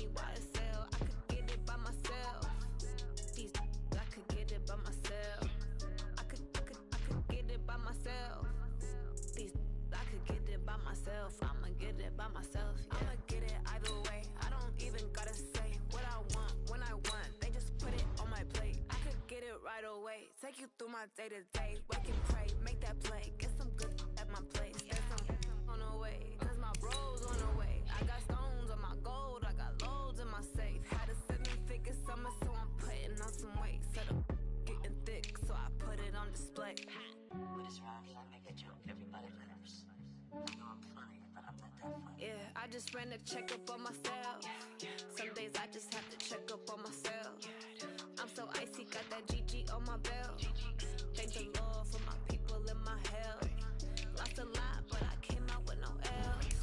me YSL. I could get it by myself. These I could get it by myself. I could get it by myself. These I could get it by myself. I'ma get it by myself. Yeah. I'ma get it either way. I don't even gotta say what I want when I want. They just put it on my plate. I could get it right away. Take you through my day to day. Wake and pray, make that play. Get some good at my place. There's some on the way, cause my bro's on the way. I got stones on my gold. I got loads in my safe. Had a 7-figure summer, so I'm putting on some weight. Set up getting thick, so I put it on display. With his rhymes, I make a joke. Everybody laughs. I know I'm funny, but I'm not that funny. Yeah, I just ran a checkup on myself. Some days I just have to check up on myself. I'm so icy, got that GG on my belt. Thank the Lord for my people in my health. Lost a lot, but I came out with no L's.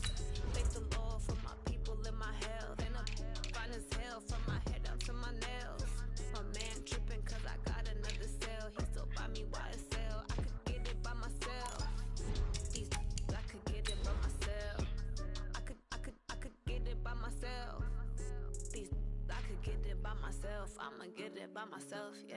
Thank the Lord for my people in my health. And I'm fine as hell from my head down to my nails. My man tripping cause I got another sale. He still buy me YSL. I could get it by myself. These I could get it by myself. I could get it by myself. These I could get it by myself. I'ma get it by myself, yeah.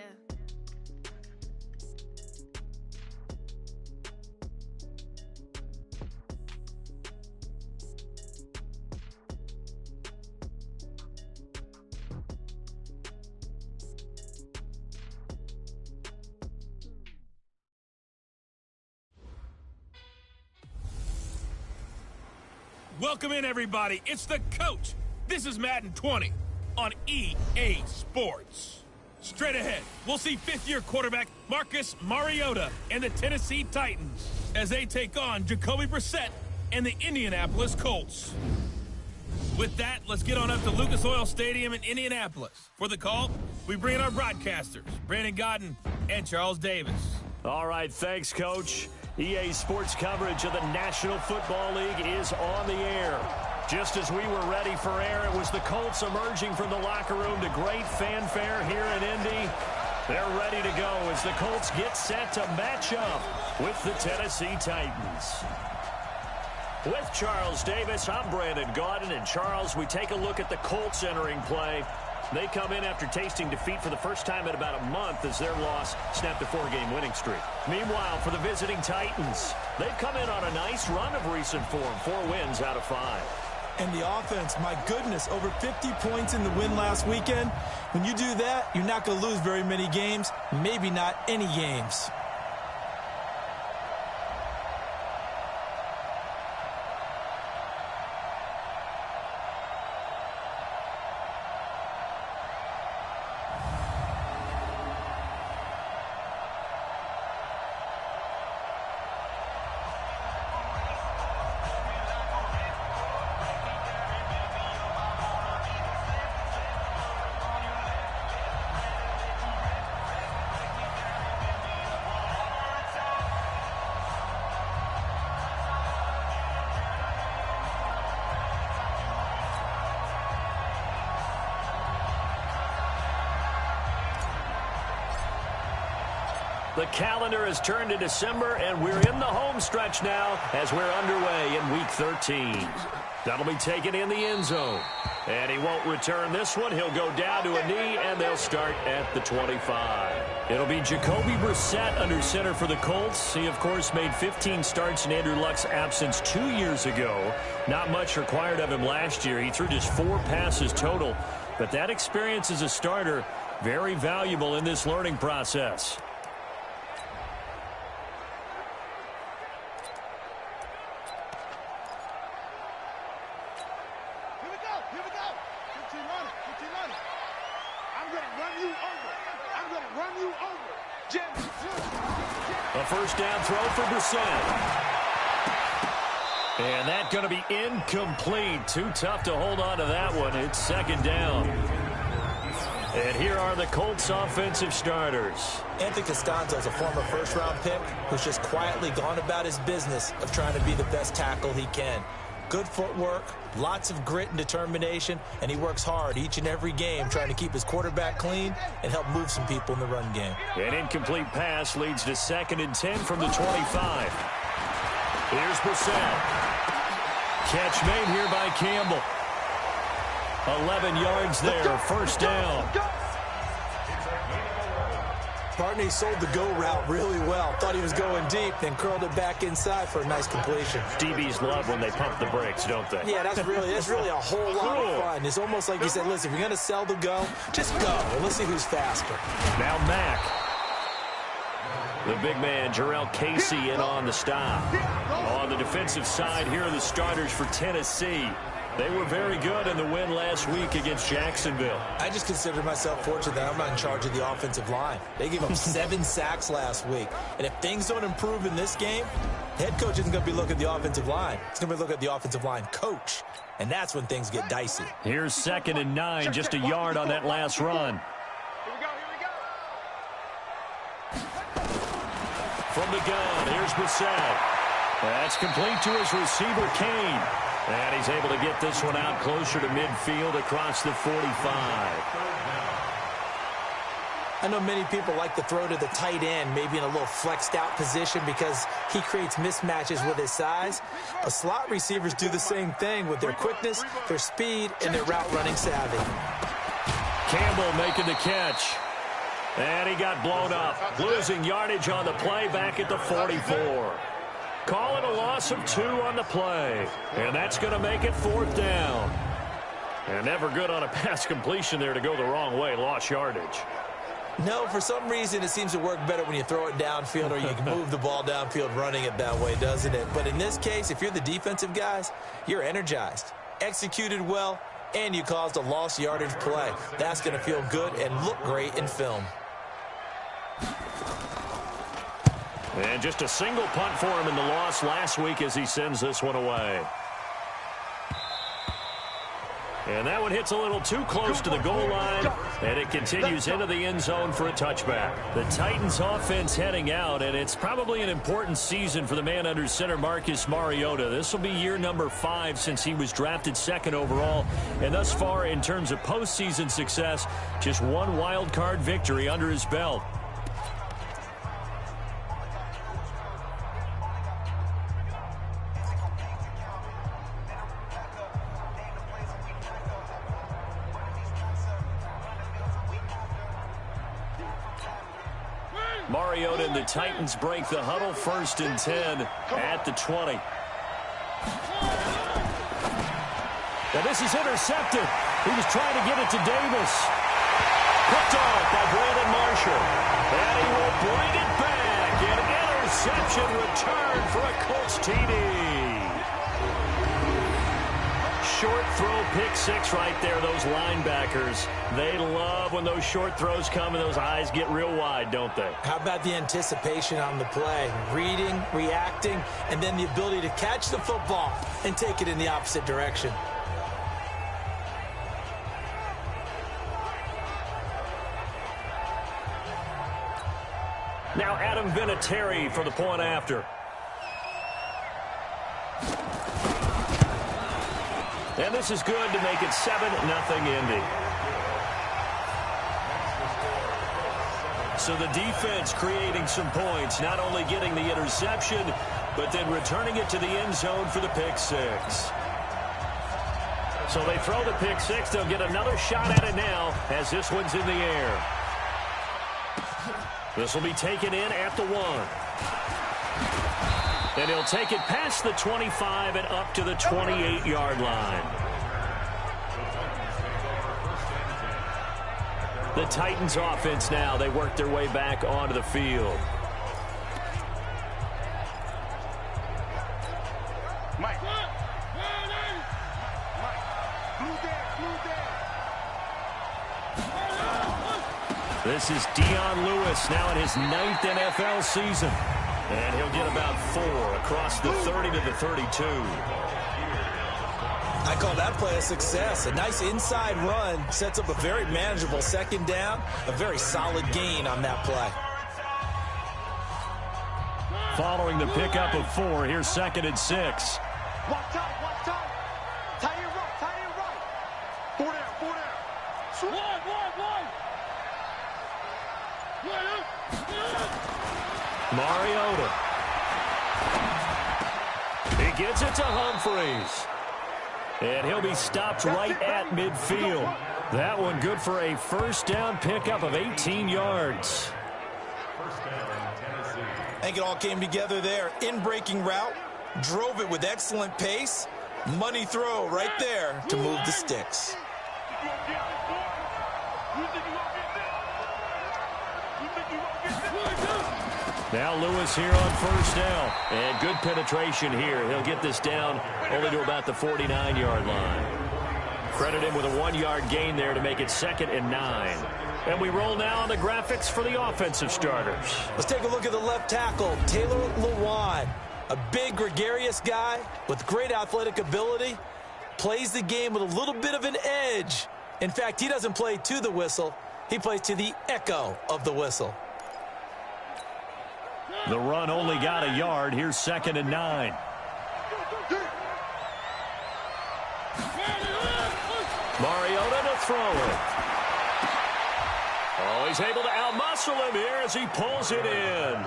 Welcome in, everybody. It's the coach. This is Madden 20 on EA Sports. Straight ahead, we'll see fifth-year quarterback Marcus Mariota and the Tennessee Titans as they take on Jacoby Brissett and the Indianapolis Colts. With that, let's get on up to Lucas Oil Stadium in Indianapolis. For the call, we bring in our broadcasters, Brandon Godden and Charles Davis. All right, thanks, Coach. EA Sports coverage of the National Football League is on the air. Just as we were ready for air, it was the Colts emerging from the locker room to great fanfare here in Indy. They're ready to go as the Colts get set to match up with the Tennessee Titans. With Charles Davis, I'm Brandon Godden. And Charles, we take a look at the Colts entering play. They come in after tasting defeat for the first time in about a month as their loss snapped a 4-game winning streak. Meanwhile, for the visiting Titans, they've come in on a nice run of recent form, 4 wins out of 5. And the offense, my goodness, over 50 points in the win last weekend. When you do that, you're not going to lose very many games, maybe not any games. The calendar has turned to December, and we're in the home stretch now as we're underway in Week 13. That'll be taken in the end zone. And he won't return this one. He'll go down to a knee, and they'll start at the 25. It'll be Jacoby Brissett under center for the Colts. He, of course, made 15 starts in Andrew Luck's absence 2 years ago. Not much required of him last year. He threw just 4 passes total. But that experience as a starter, very valuable in this learning process. A first down throw for Brissett. And that's going to be incomplete. Too tough to hold on to that one. It's second down. And here are the Colts offensive starters. Anthony Costanzo is a former first-round pick who's just quietly gone about his business of trying to be the best tackle he can. Good footwork, lots of grit and determination, and he works hard each and every game trying to keep his quarterback clean and help move some people in the run game. An incomplete pass leads to 2nd and 10 from the 25. Here's Brissett. Catch made here by Campbell. 11 yards there, first down. Barney sold the go route really well. Thought he was going deep, then curled it back inside for a nice completion. DBs love when they pump the brakes, don't they? Yeah, that's really a whole lot of fun. It's almost like he said, listen, if you're going to sell the go, just go, and let's see who's faster. Now Mack. The big man, Jarrell Casey, in on the stop. On the defensive side, here are the starters for Tennessee. They were very good in the win last week against Jacksonville. I just consider myself fortunate that I'm not in charge of the offensive line. They gave up 7 sacks last week. And if things don't improve in this game, head coach isn't going to be looking at the offensive line. He's going to be looking at the offensive line coach. And that's when things get dicey. Here's 2nd and 9, just a yard on that last run. From the gun, here's Brissett. That's complete to his receiver, Kane. And he's able to get this one out closer to midfield across the 45. I know many people like to throw to the tight end, maybe in a little flexed out position because he creates mismatches with his size. But slot receivers do the same thing with their quickness, their speed, and their route running savvy. Campbell making the catch. And he got blown up, losing yardage on the play back at the 44. Call it a loss of 2 on the play. And that's going to make it 4th down. And never good on a pass completion there to go the wrong way. Lost yardage. No, for some reason it seems to work better when you throw it downfield or you can move the ball downfield running it that way, doesn't it? But in this case, if you're the defensive guys, you're energized, executed well, and you caused a lost yardage play. That's going to feel good and look great in film. And just a single punt for him in the loss last week as he sends this one away. And that one hits a little too close to the goal line, and it continues into the end zone for a touchback. The Titans offense heading out, and it's probably an important season for the man under center, Marcus Mariota. This will be year number 5 since he was drafted 2nd overall, and thus far in terms of postseason success, just 1 wild card victory under his belt. Mariota and the Titans break the huddle, 1st and 10 at the 20. Now this is intercepted. He was trying to get it to Davis. Picked off by Brandon Marshall. And he will bring it back. An interception return for a Colts TD. Short throw, pick 6 right there, those linebackers. They love when those short throws come and those eyes get real wide, don't they? How about the anticipation on the play? Reading, reacting, and then the ability to catch the football and take it in the opposite direction. Now Adam Vinatieri for the point after. And this is good to make it 7-0 Indy. So the defense creating some points, not only getting the interception, but then returning it to the end zone for the pick 6. So they throw the pick 6. They'll get another shot at it now as this one's in the air. This will be taken in at the 1. And he'll take it past the 25 and up to the 28-yard line. The Titans offense now, they work their way back onto the field. This is Dion Lewis now in his 9th NFL season. And he'll get about 4 across the 30 to the 32. I call that play a success. A nice inside run sets up a very manageable 2nd down. A very solid gain on that play. Following the pickup of 4, here's 2nd and 6. Watch out. Tie it right. 4 down. One. Mariota. He gets it to Humphreys. And he'll be stopped right at midfield. That one good for a first down pickup of 18 yards. I think it all came together there. In-breaking route, drove it with excellent pace. Money throw right there to move the sticks. Now Lewis here on first down. And good penetration here. He'll get this down only to about the 49-yard line. Credit him with a 1-yard gain there to make it 2nd and 9. And we roll now on the graphics for the offensive starters. Let's take a look at the left tackle, Taylor Lewan. A big, gregarious guy with great athletic ability. Plays the game with a little bit of an edge. In fact, he doesn't play to the whistle. He plays to the echo of the whistle. The run only got a yard. Here's 2nd and 9. Mariota to throw it. Oh, he's able to outmuscle him here as he pulls it in.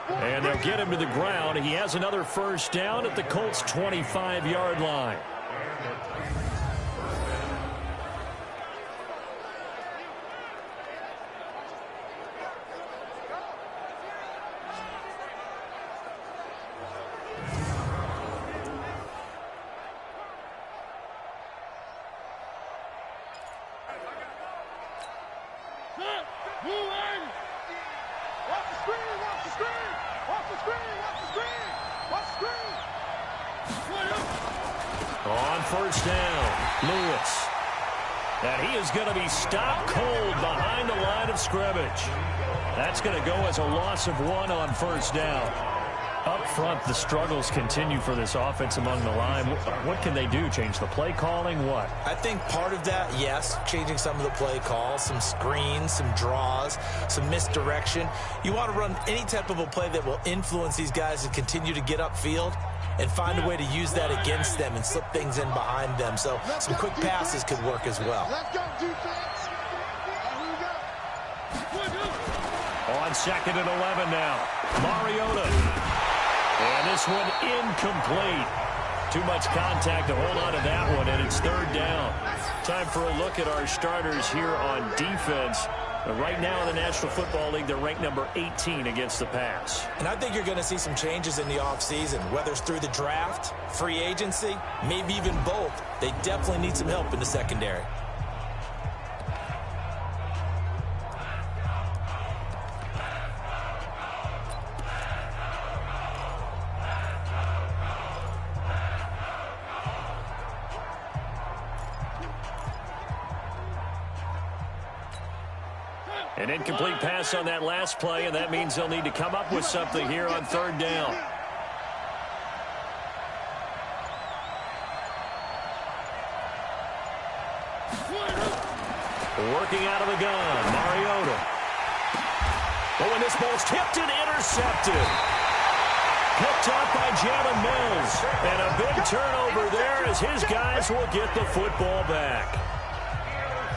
And they'll get him to the ground. He has another first down at the Colts' 25-yard line. On first down, Lewis. And he is going to be stopped cold behind the line of scrimmage. That's going to go as a loss of 1 on first down. Up front, the struggles continue for this offense among the line. What can they do? Change the play calling? What? I think part of that, yes, changing some of the play calls, some screens, some draws, some misdirection. You want to run any type of a play that will influence these guys to continue to get upfield and find a way to use that against them and slip things in behind them. So some quick passes could work as well. Let's go, defense. On 2nd and 11 now. Mariota. And this one incomplete. Too much contact to hold on to that one, and it's 3rd down. Time for a look at our starters here on defense. Right now in the National Football League, they're ranked number 18 against the pass. And I think you're going to see some changes in the offseason, whether it's through the draft, free agency, maybe even both. They definitely need some help in the secondary. An incomplete pass on that last play, and that means they'll need to come up with something here on 3rd down. Working out of the gun, Mariota. Oh, and this ball's tipped and intercepted. Picked up by Jalen Mills. And a big turnover there as his guys will get the football back.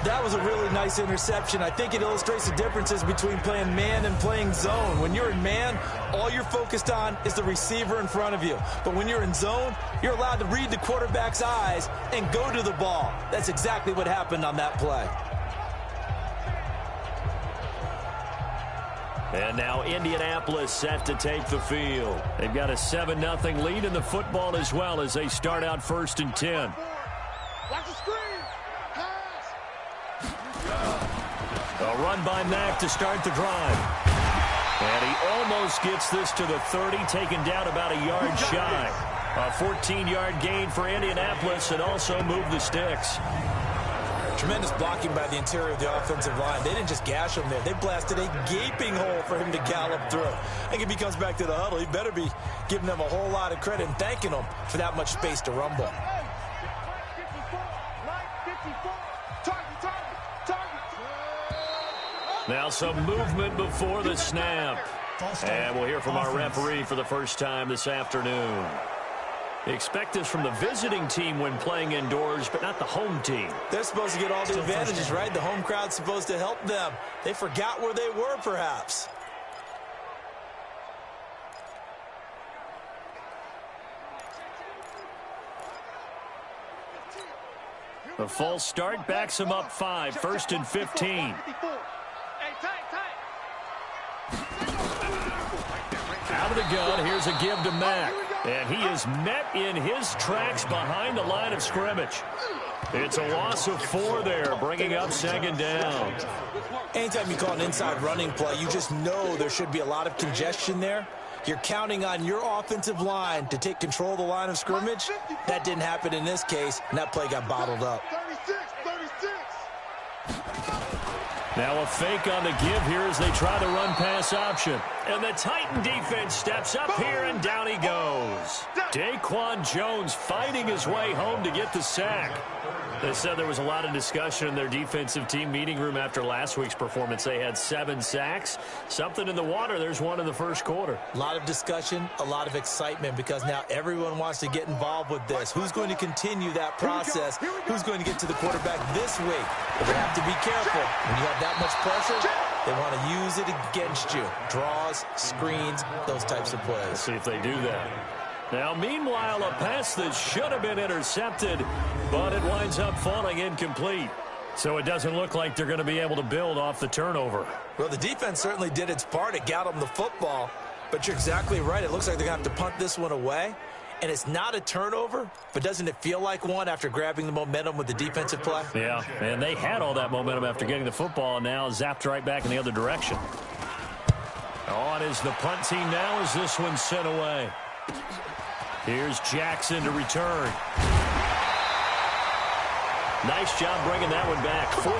That was a really nice interception. I think it illustrates the differences between playing man and playing zone. When you're in man, all you're focused on is the receiver in front of you. But when you're in zone, you're allowed to read the quarterback's eyes and go to the ball. That's exactly what happened on that play. And now Indianapolis set to take the field. They've got a 7-0 lead in the football as well as they start out 1st and 10. Watch the screen. A run by Mack to start the drive. And he almost gets this to the 30, taken down about a yard shy. A 14-yard gain for Indianapolis and also move the sticks. Tremendous blocking by the interior of the offensive line. They didn't just gash him there. They blasted a gaping hole for him to gallop through. I think if he comes back to the huddle, he better be giving them a whole lot of credit and thanking them for that much space to rumble. Now some movement before the snap. And we'll hear from our referee for the first time this afternoon. Expect this from the visiting team when playing indoors, but not the home team. They're supposed to get all the advantages, right? The home crowd's supposed to help them. They forgot where they were, perhaps. The false start backs him up 5, 1st and 15. Out of the gun, here's a give to Mack. And he is met in his tracks behind the line of scrimmage. It's a loss of 4 there, bringing up 2nd down. Anytime you call an inside running play, you just know there should be a lot of congestion there. You're counting on your offensive line to take control of the line of scrimmage. That didn't happen in this case, and that play got bottled up. 36. Now a fake on the give here as they try the run-pass option. And the Titan defense steps up here, and down he goes. Daquan Jones fighting his way home to get the sack. They said there was a lot of discussion in their defensive team meeting room after last week's performance. They had 7 sacks. Something in the water. There's one in the first quarter. A lot of discussion, a lot of excitement, because now everyone wants to get involved with this. Who's going to continue that process? Who's going to get to the quarterback this week? But they have to be careful. When you have that much pressure, they want to use it against you. Draws, screens, those types of plays. Let's see if they do that. Now, meanwhile, a pass that should have been intercepted, but it winds up falling incomplete. So it doesn't look like they're going to be able to build off the turnover. Well, the defense certainly did its part. It got them the football. But you're exactly right. It looks like they're going to have to punt this one away. And it's not a turnover, but doesn't it feel like one after grabbing the momentum with the defensive play? Yeah, and they had all that momentum after getting the football, and now zapped right back in the other direction. On is the punt team now as this one's sent away. Here's Jackson to return. Nice job bringing that one back. 14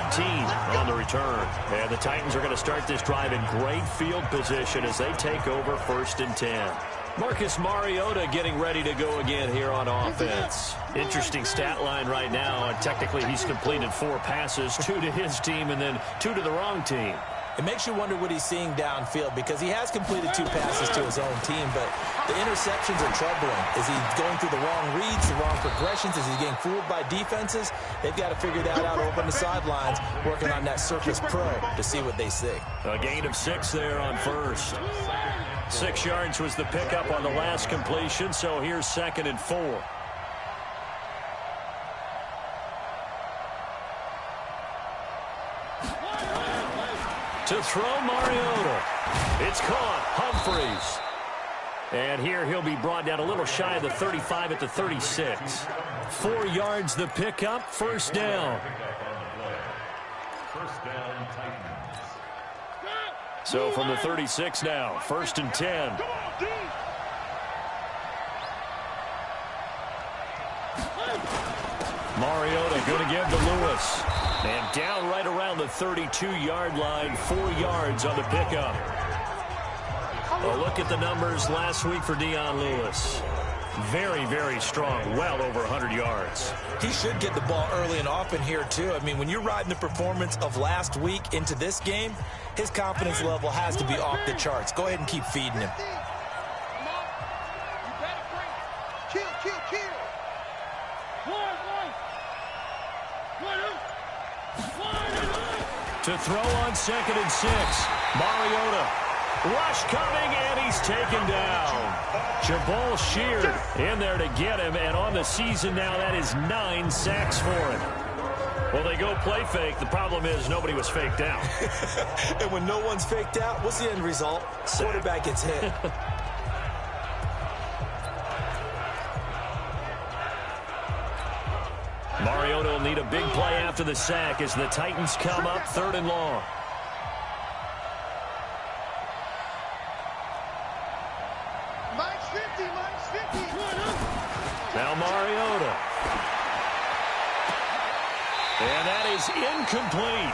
on the return. And the Titans are going to start this drive in great field position as they take over 1st and 10. Marcus Mariota getting ready to go again here on offense. Interesting stat line right now. And technically, he's completed 4 passes, 2 to his team and then 2 to the wrong team. It makes you wonder what he's seeing downfield, because he has completed 2 passes to his own team, but the interceptions are troubling. Is he going through the wrong reads, the wrong progressions? Is he getting fooled by defenses? They've got to figure that out over on the sidelines, working on that Surface Pro to see what they see. A gain of 6 there on first. 6 yards was the pickup on the last completion, so here's 2nd and 4. To throw Mariota. It's caught. Humphreys. And here he'll be brought down a little shy of the 35 at the 36. 4 yards the pickup. 1st down. So from the 36 now, 1st and 10. Mariota going to give to Lewis. And down right around the 32-yard line, 4 yards on the pickup. A look at the numbers last week for Dion Lewis. Very, very strong, well over 100 yards. He should get the ball early and often here, too. I mean, when you're riding the performance of last week into this game, his confidence level has to be off the charts. Go ahead and keep feeding him. To throw on 2nd and 6. Mariota. Rush coming, and he's taken down. Jabal Sheard in there to get him, and on the season now, that is 9 sacks for him. Well, they go play fake. The problem is nobody was faked out. And when no one's faked out, what's the end result? Quarterback gets hit. Mariota will need a big play after the sack as the Titans come up 3rd and long. Now Mariota. And that is incomplete.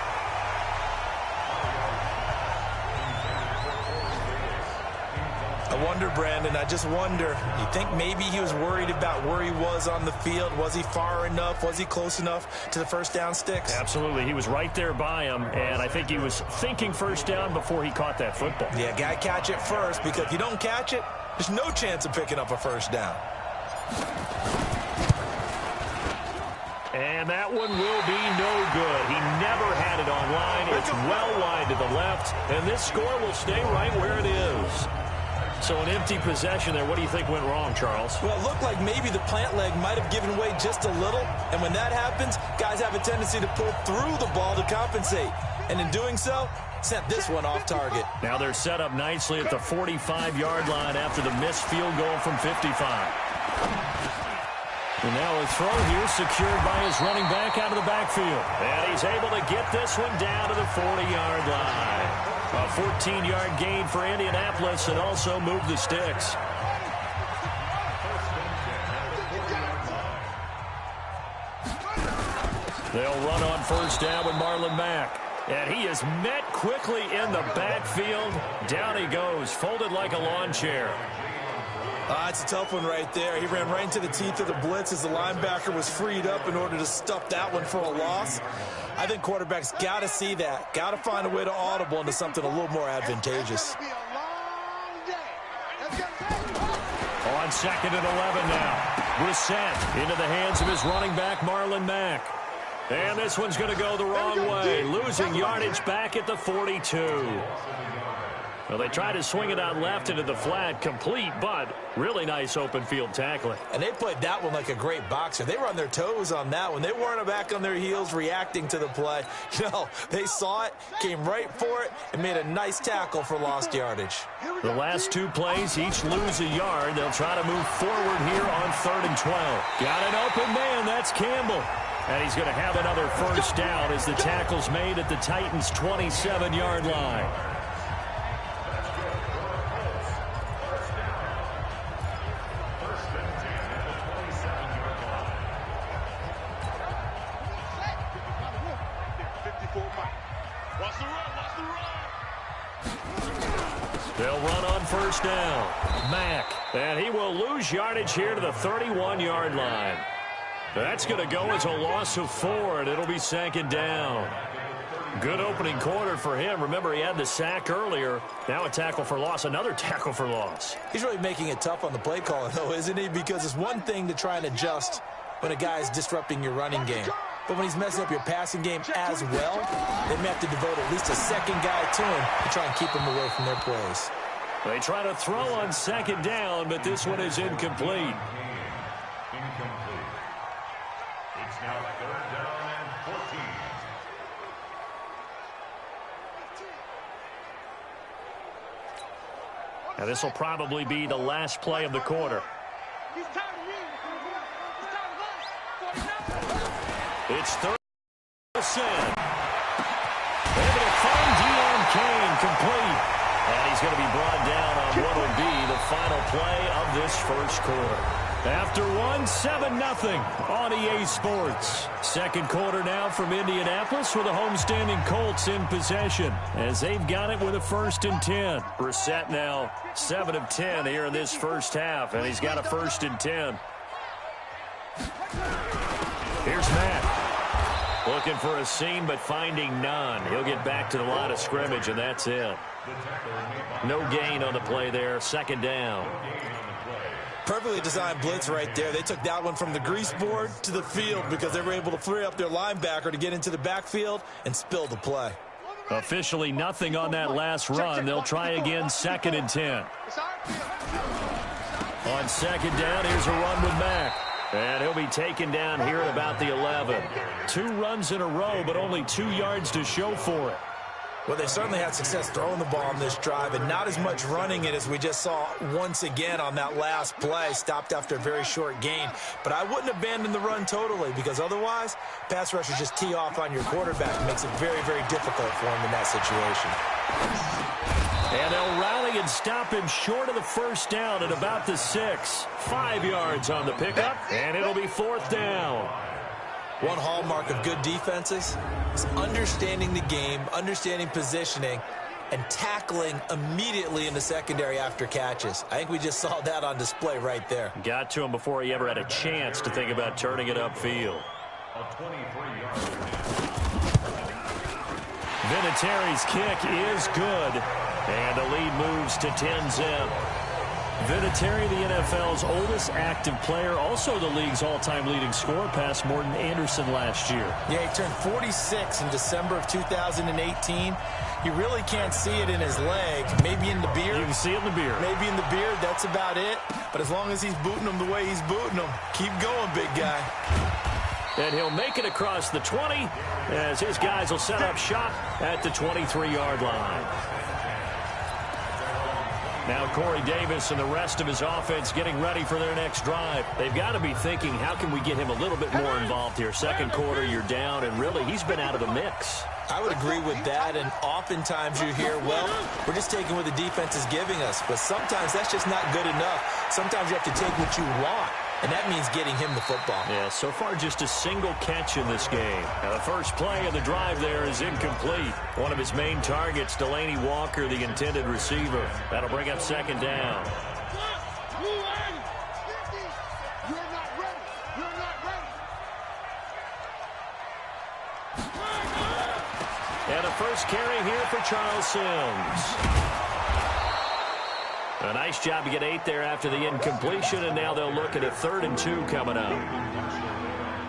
I wonder, Brandon, I just wonder, you think maybe he was worried about where he was on the field? Was he far enough? Was he close enough to the 1st down sticks? Absolutely. He was right there by him, and I think he was thinking 1st down before he caught that football. Yeah, got to catch it first, because if you don't catch it, there's no chance of picking up a 1st down. And that one will be no good. He never had it on line. It's well wide to the left, and this score will stay right where it is. So an empty possession there. What do you think went wrong, Charles? Well, it looked like maybe the plant leg might have given way just a little. And when that happens, guys have a tendency to pull through the ball to compensate. And in doing so, sent this one off target. Now they're set up nicely at the 45-yard line after the missed field goal from 55. And now a throw here secured by his running back out of the backfield. And he's able to get this one down to the 40-yard line. A 14-yard gain for Indianapolis and also move the sticks. They'll run on first down with Marlon Mack. And he is met quickly in the backfield. Down he goes, folded like a lawn chair. It's a tough one right there. He ran right into the teeth of the blitz as the linebacker was freed up in order to stuff that one for a loss. I think quarterbacks got to see that. Got to find a way to audible into something a little more advantageous. On second and 11 now. Brissett into the hands of his running back, Marlon Mack. And this one's going to go the wrong way. Losing yardage back at the 42. Well, they tried to swing it out left into the flat, complete, but really nice open field tackling. And they played that one like a great boxer. They were on their toes on that one. They weren't back on their heels reacting to the play. No, they saw it, came right for it, and made a nice tackle for lost yardage. The last two plays each lose a yard. They'll try to move forward here on 3rd and 12. Got an open man. That's Campbell. And he's going to have another first down as the tackle's made at the Titans' 27-yard line. They'll run on first down. Mack. And he will lose yardage here to the 31-yard line. That's going to go as a loss of 4, and it'll be 2nd down. Good opening quarter for him. Remember, he had the sack earlier. Now a tackle for loss, another tackle for loss. He's really making it tough on the play caller, though, isn't he? Because it's one thing to try and adjust when a guy is disrupting your running game. But when he's messing up your passing game as well, they may have to devote at least a second guy to him to try and keep him away from their plays. They try to throw on 2nd down, but this one is incomplete. It's now 3rd down and 14. Now this will probably be the last play of the quarter. It's 3rd and 10. Able to find Deon Cain, complete. And he's going to be brought down on what will be the final play of this first quarter. After 7-0 on EA Sports. Second quarter now from Indianapolis with the homestanding Colts in possession as they've got it with a 1st and 10. Brissett now 7 of 10 here in this first half, and he's got a 1st and 10. Here's Matt. Looking for a seam, but finding none. He'll get back to the line of scrimmage, and that's it. No gain on the play there. 2nd down. Perfectly designed blitz right there. They took that one from the grease board to the field because they were able to free up their linebacker to get into the backfield and spill the play. Officially nothing on that last run. They'll try again, 2nd and 10. On 2nd down, here's a run with Mack. And he'll be taken down here at about the 11. 2 runs in a row, but only 2 yards to show for it. Well, they certainly had success throwing the ball on this drive, and not as much running it as we just saw once again on that last play, stopped after a very short gain. But I wouldn't abandon the run totally, because otherwise, pass rushers just tee off on your quarterback. It makes it very, very difficult for him in that situation. And they'll rally and stop him short of the 1st down at about the 6. 5 yards on the pickup, and it'll be 4th down. One hallmark of good defenses is understanding the game, understanding positioning, and tackling immediately in the secondary after catches. I think we just saw that on display right there. Got to him before he ever had a chance to think about turning it upfield. Vinatieri's kick is good, and the lead moves to 10-zip. Vinatieri, the NFL's oldest active player, also the league's all-time leading scorer, past Morton Anderson last year. Yeah, he turned 46 in December of 2018. You really can't see it in his leg. Maybe in the beard. You can see it in the beard. Maybe in the beard. That's about it. But as long as he's booting him the way he's booting him, keep going, big guy. And he'll make it across the 20 as his guys will set up shop at the 23-yard line. Now Corey Davis and the rest of his offense getting ready for their next drive. They've got to be thinking, how can we get him a little bit more involved here? Second quarter, you're down, and really, he's been out of the mix. I would agree with that, and oftentimes you hear, well, we're just taking what the defense is giving us. But sometimes that's just not good enough. Sometimes you have to take what you want, and that means getting him the football. Yeah, so far just a single catch in this game. Now the first play of the drive there is incomplete. One of his main targets, Delaney Walker, the intended receiver. That'll bring up second down. And a first carry here for Charles Sims. A nice job to get 8 there after the incompletion, and now they'll look at a 3rd and 2 coming up.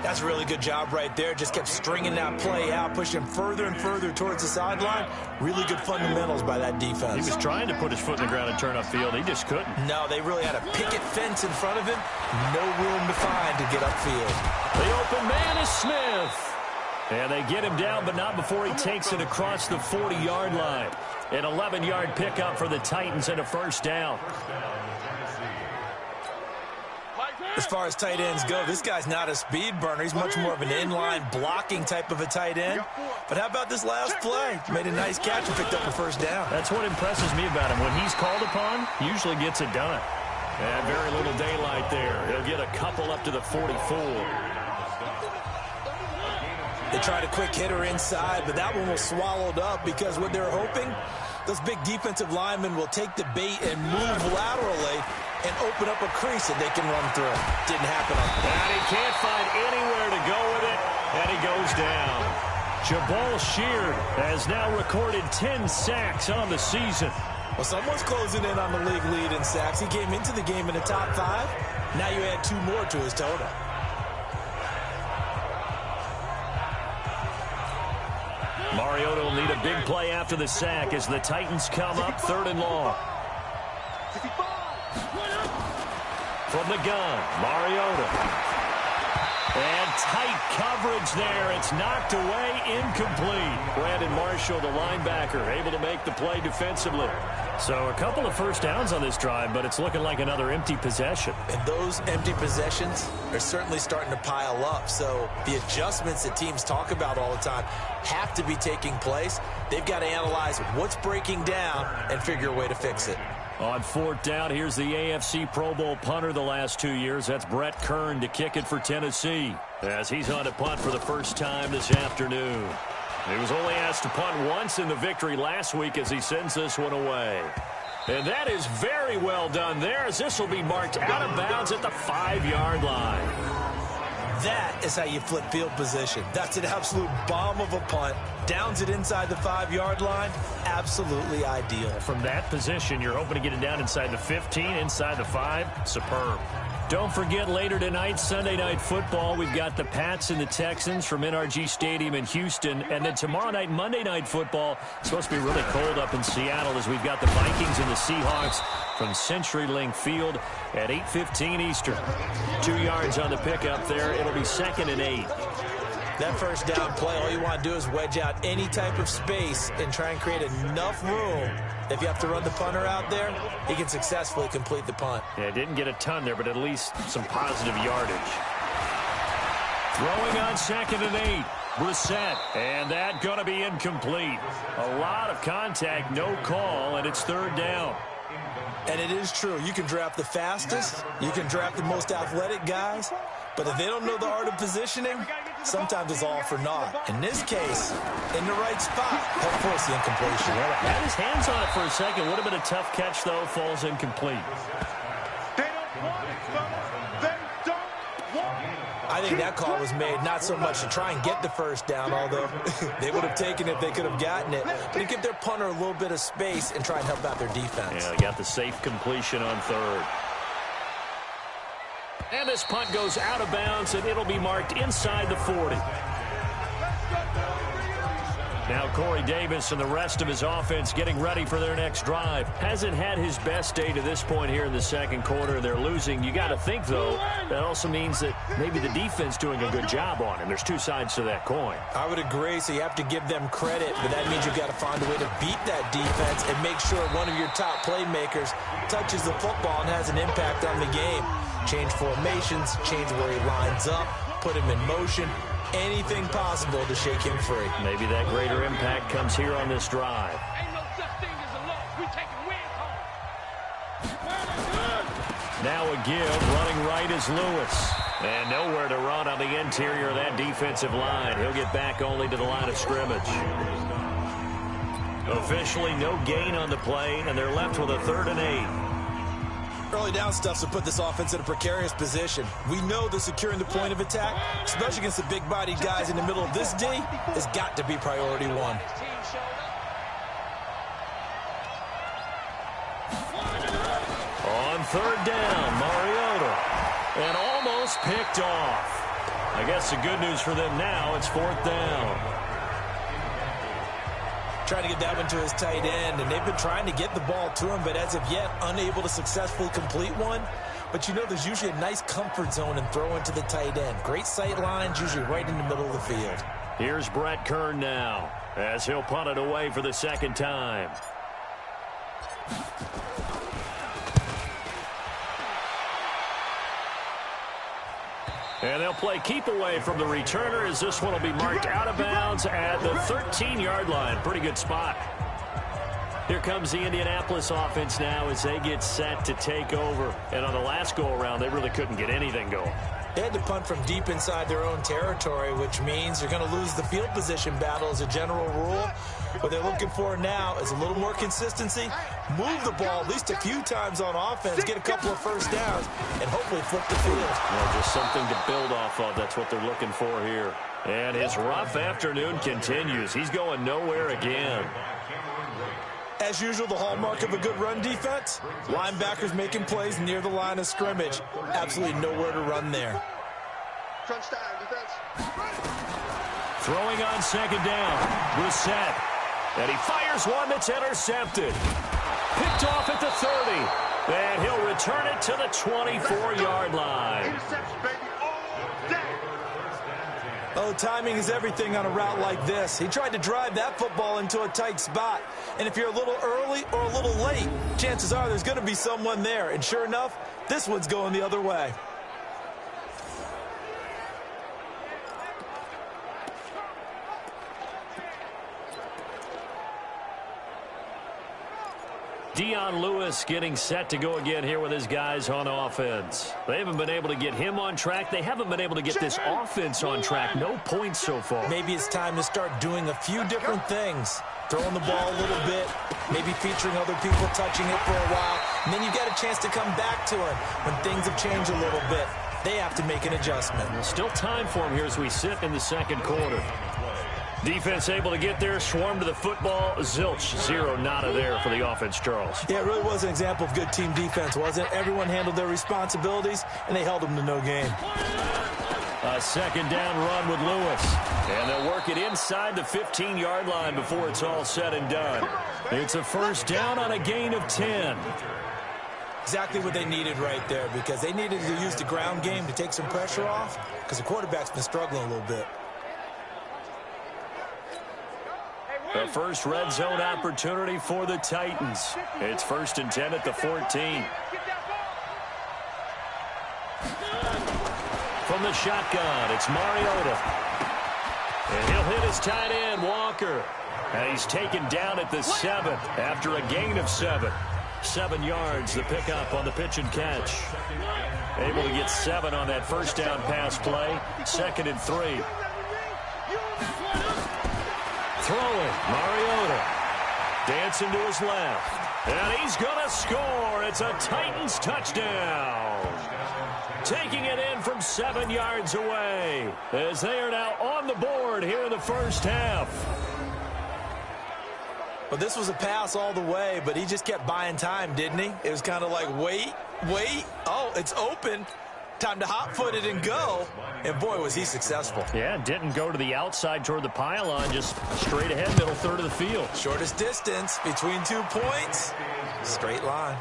That's a really good job right there. Just kept stringing that play out, pushing him further and further towards the sideline. Really good fundamentals by that defense. He was trying to put his foot in the ground and turn upfield. He just couldn't. No, they really had a picket fence in front of him. No room to find to get upfield. The open man is Smith. And they get him down, but not before he takes it across the 40-yard line. An 11-yard pickup for the Titans and a first down. As far as tight ends go, this guy's not a speed burner. He's much more of an inline blocking type of a tight end. But how about this last play? Made a nice catch and picked up a first down. That's what impresses me about him. When he's called upon, he usually gets it done. And very little daylight there. He'll get a couple up to the 44. They tried a quick hitter inside, but that one was swallowed up because what they're hoping, those big defensive linemen will take the bait and move laterally and open up a crease that they can run through. Didn't happen on that. And he can't find anywhere to go with it, and he goes down. Jabal Sheard has now recorded 10 sacks on the season. Well, someone's closing in on the league lead in sacks. He came into the game in the top 5. Now you add 2 more to his total. Mariota will need a big play after the sack as the Titans come up 3rd and long. From the gun, Mariota. And tight coverage there. It's knocked away, incomplete. Brandon Marshall, the linebacker, able to make the play defensively. So a couple of first downs on this drive, but it's looking like another empty possession. And those empty possessions are certainly starting to pile up. So the adjustments that teams talk about all the time have to be taking place. They've got to analyze what's breaking down and figure a way to fix it. On 4th down, here's the AFC Pro Bowl punter the last 2 years. That's Brett Kern to kick it for Tennessee, as he's on to punt for the first time this afternoon. He was only asked to punt once in the victory last week as he sends this one away. And that is very well done there, as this will be marked out of bounds at the 5-yard line. That is how you flip field position. That's an absolute bomb of a punt. Downs it inside the 5-yard line. Absolutely ideal. From that position, you're hoping to get it down inside the 15, inside the 5. Superb. Don't forget, later tonight, Sunday Night Football, we've got the Pats and the Texans from NRG Stadium in Houston. And then tomorrow night, Monday Night Football, it's supposed to be really cold up in Seattle as we've got the Vikings and the Seahawks from CenturyLink Field at 8:15 Eastern. 2 yards on the pickup there. It'll be 2nd and 8. That first down play, all you want to do is wedge out any type of space and try and create enough room. If you have to run the punter out there, he can successfully complete the punt. Yeah, didn't get a ton there, but at least some positive yardage. Throwing on 2nd and 8. Brissett, and that going to be incomplete. A lot of contact, no call, and it's 3rd down. And it is true. You can draft the fastest. You can draft the most athletic guys. But if they don't know the art of positioning, sometimes it's all for naught. In this case, in the right spot, help force the incompletion. Well, had his hands on it for a second. Would have been a tough catch, though. Falls incomplete. They don't want it, fellas. They don't want it. I think that call was made not so much to try and get the first down, although they would have taken it if they could have gotten it, but to give their punter a little bit of space and try and help out their defense. Yeah, they got the safe completion on third. And this punt goes out of bounds, and it'll be marked inside the 40. Now Corey Davis and the rest of his offense getting ready for their next drive. Hasn't had his best day to this point here in the second quarter. They're losing. You got to think, though, that also means that maybe the defense doing a good job on him. There's two sides to that coin. I would agree, so you have to give them credit, but that means you've got to find a way to beat that defense and make sure one of your top playmakers touches the football and has an impact on the game. Change formations, change where he lines up, put him in motion. Anything possible to shake him free. Maybe that greater impact comes here on this drive. Ain't no such thing as a loss. We taking wins home. Now a give, running right is Lewis. And nowhere to run on the interior of that defensive line. He'll get back only to the line of scrimmage. Officially no gain on the play, and they're left with a 3rd and 8. Early down stuff to put this offense in a precarious position. We know that securing the point of attack, especially against the big-bodied guys in the middle of this D, has got to be priority one. On 3rd down, Mariota. And almost picked off. I guess the good news for them now, it's 4th down. Trying to get that one to his tight end, and they've been trying to get the ball to him, but as of yet, unable to successfully complete one. But you know there's usually a nice comfort zone in throwing to the tight end. Great sight lines, usually right in the middle of the field. Here's Brett Kern now, as he'll punt it away for the second time. And they'll play keep away from the returner, as this one will be marked out of bounds at the 13-yard line. Pretty good spot. Here comes the Indianapolis offense now as they get set to take over. And on the last go-around, they really couldn't get anything going. They had to punt from deep inside their own territory, which means they're going to lose the field position battle as a general rule. What they're looking for now is a little more consistency, move the ball at least a few times on offense, get a couple of first downs, and hopefully flip the field. Well, just something to build off of. That's what they're looking for here. And his rough afternoon continues. He's going nowhere again. As usual, the hallmark of a good run defense, linebackers making plays near the line of scrimmage. Absolutely nowhere to run there. Crunch time, defense. Throwing on 2nd down. Brissett. And he fires one that's intercepted. Picked off at the 30. And he'll return it to the 24-yard line. Interception, baby, all day. Oh, timing is everything on a route like this. He tried to drive that football into a tight spot. And if you're a little early or a little late, chances are there's going to be someone there. And sure enough, this one's going the other way. Dion Lewis getting set to go again here with his guys on offense. They haven't been able to get him on track. They haven't been able to get this offense on track. No points so far. Maybe it's time to start doing a few different things. Throwing the ball a little bit, maybe featuring other people touching it for a while, and then you get a chance to come back to it when things have changed a little bit. They have to make an adjustment. Still time for him here as we sit in the second quarter. Defense able to get there, swarm to the football. Zilch, 0 nada there for the offense, Charles. Yeah, it really was an example of good team defense, wasn't it? Everyone handled their responsibilities, and they held them to no gain. A 2nd down run with Lewis. And they'll work it inside the 15-yard line before it's all said and done. It's a 1st down on a gain of 10. Exactly what they needed right there, because they needed to use the ground game to take some pressure off, because the quarterback's been struggling a little bit. The first red zone opportunity for the Titans. It's 1st and 10 at the 14. From the shotgun, it's Mariota. And he'll hit his tight end, Walker. And he's taken down at the 7 after a gain of 7. 7 yards, the pickup on the pitch and catch. Able to get 7 on that 1st down pass play. 2nd and 3. Throwing, Mariota. Dancing to his left. And he's going to score. It's a Titans touchdown. taking it in from 7 yards away, as they are now on the board here in the first half. Well, this was a pass all the way, but he just kept buying time, didn't he? It was kind of like, wait. Oh, it's open. Time to hot-foot it and go. And, boy, was he successful. Yeah, didn't go to the outside toward the pylon, just straight ahead, middle third of the field. Shortest distance between 2 points. Straight line.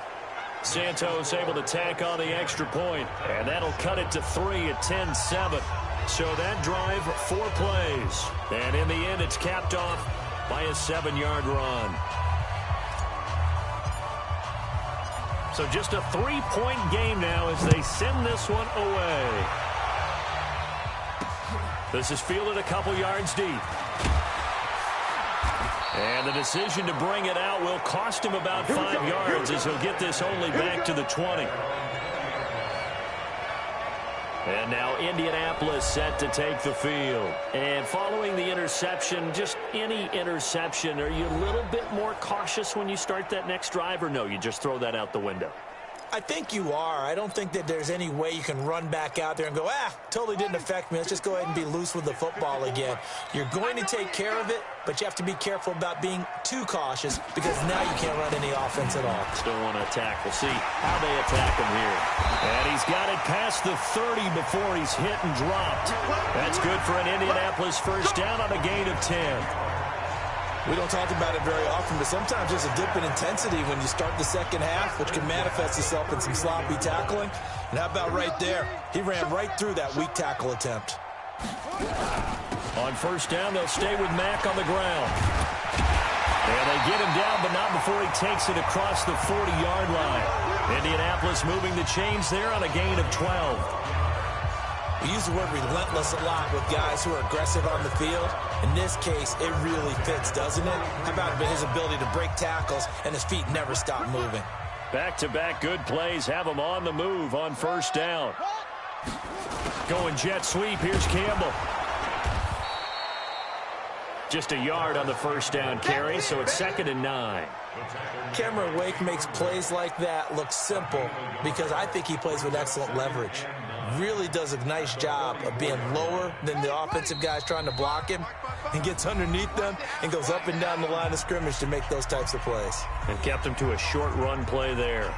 Santos able to tack on the extra point, and that'll cut it to 3 at 10-7. So that drive, 4 plays. And in the end, it's capped off by a 7-yard run. So just a 3-point game now as they send this one away. This is fielded a couple yards deep. And the decision to bring it out will cost him about 5 yards as he'll get this only back to the 20. And now Indianapolis set to take the field. And following the interception, just any interception, are you a little bit more cautious when you start that next drive, or no, you just throw that out the window? I think you are. I don't think that there's any way you can run back out there and go, totally didn't affect me. Let's just go ahead and be loose with the football again. You're going to take care of it, but you have to be careful about being too cautious because now you can't run any offense at all. Still want to attack. We'll see how they attack him here. And he's got it past the 30 before he's hit and dropped. That's good for an Indianapolis first down on a gain of 10. We don't talk about it very often, but sometimes there's a dip in intensity when you start the second half, which can manifest itself in some sloppy tackling. And how about right there? He ran right through that weak tackle attempt. On first down, they'll stay with Mack on the ground. And they get him down, but not before he takes it across the 40-yard line. Indianapolis moving the chains there on a gain of 12. We use the word relentless a lot with guys who are aggressive on the field. In this case, it really fits, doesn't it? How about his ability to break tackles and his feet never stop moving? Back-to-back good plays have him on the move on first down. Going jet sweep, here's Campbell. Just a yard on the first down carry, so it's 2nd and 9. Cameron Wake makes plays like that look simple because I think he plays with excellent leverage. Really does a nice job of being lower than the offensive guys trying to block him and gets underneath them and goes up and down the line of scrimmage to make those types of plays. And kept him to a short run play there.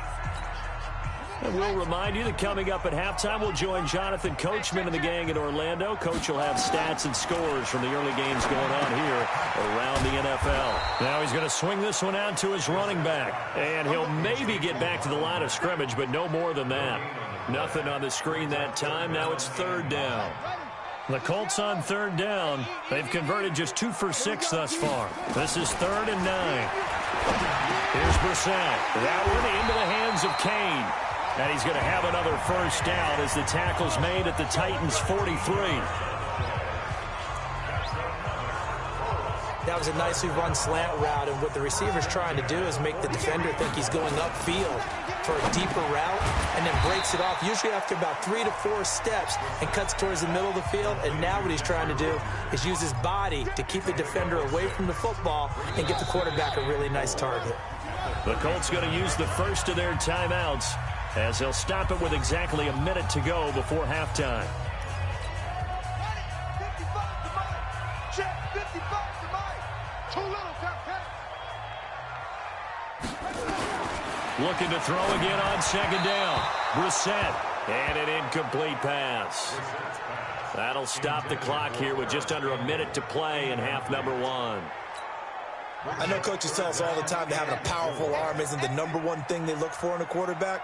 And we'll remind you that coming up at halftime, we'll join Jonathan Coachman and the gang in Orlando. Coach will have stats and scores from the early games going on here around the NFL. Now he's going to swing this one out to his running back. And he'll maybe get back to the line of scrimmage, but no more than that. Nothing on the screen that time. Now it's 3rd down. The Colts on 3rd down. They've converted just 2 for 6 thus far. This is 3rd and 9. Here's Brissett. That one into the hands of Kane. And he's going to have another first down as the tackle's made at the Titans' 43. That was a nicely run slant route, and what the receiver's trying to do is make the defender think he's going upfield for a deeper route and then breaks it off, usually after about 3 to 4 steps, and cuts towards the middle of the field. And now what he's trying to do is use his body to keep the defender away from the football and get the quarterback a really nice target. The Colts going to use the first of their timeouts as they'll stop it with exactly a minute to go before halftime. Looking to throw again on 2nd down. Brissett, and an incomplete pass. That'll stop the clock here with just under a minute to play in half number 1. I know coaches tell us all the time that having a powerful arm isn't the #1 thing they look for in a quarterback.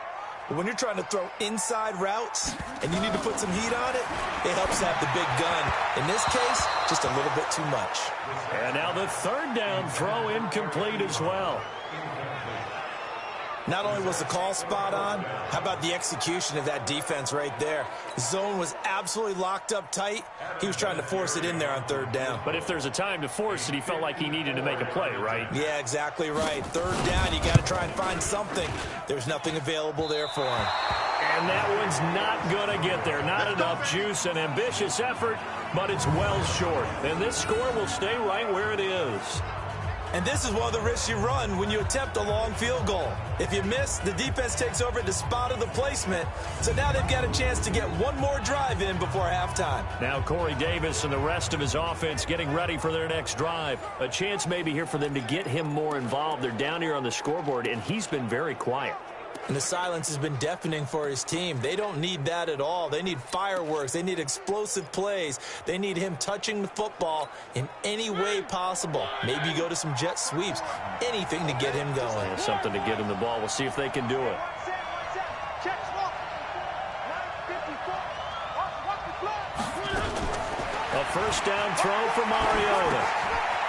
But when you're trying to throw inside routes and you need to put some heat on it, it helps to have the big gun. In this case, just a little bit too much. And now the 3rd down throw incomplete as well. Not only was the call spot on, how about the execution of that defense right there? The zone was absolutely locked up tight. He was trying to force it in there on 3rd down. But if there's a time to force it, he felt like he needed to make a play, right? Yeah, exactly right. 3rd down, you got to try and find something. There's nothing available there for him. And that one's not going to get there. Not enough juice, an ambitious effort, but it's well short. And this score will stay right where it is. And this is one of the risks you run when you attempt a long field goal. If you miss, the defense takes over at the spot of the placement. So now they've got a chance to get one more drive in before halftime. Now Corey Davis and the rest of his offense getting ready for their next drive. A chance maybe here for them to get him more involved. They're down here on the scoreboard, and he's been very quiet. And the silence has been deafening for his team. They don't need that at all. They need fireworks. They need explosive plays. They need him touching the football in any way possible. Maybe go to some jet sweeps. Anything to get him going. Something to get him the ball. We'll see if they can do it. A first down throw for Mariota.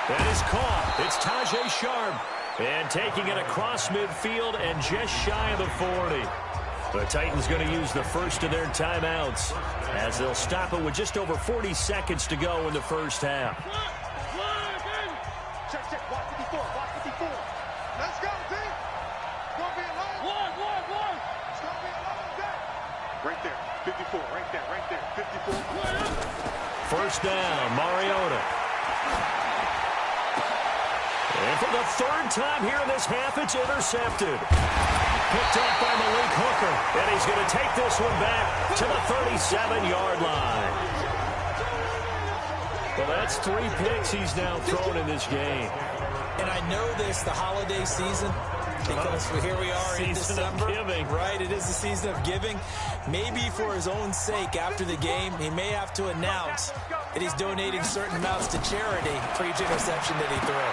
That is caught. It's Tajay Sharp. And taking it across midfield and just shy of the 40. The Titans going to use the first of their timeouts as they'll stop it with just over 40 seconds to go in the first half. Check, watch 54, watch 54. Let's go, team. It's going to be a long. One. It's going to be a long day. Right there, 54, right there, 54. First down, Mariota. And for the third time here in this half, it's intercepted. Picked off by Malik Hooker. And he's going to take this one back to the 37-yard line. Well, that's 3 picks he's now thrown in this game. And I know this, the holiday season, because here we are in December. Right, it is the season of giving. Maybe for his own sake after the game, he may have to announce that he's donating certain amounts to charity for each interception that he threw.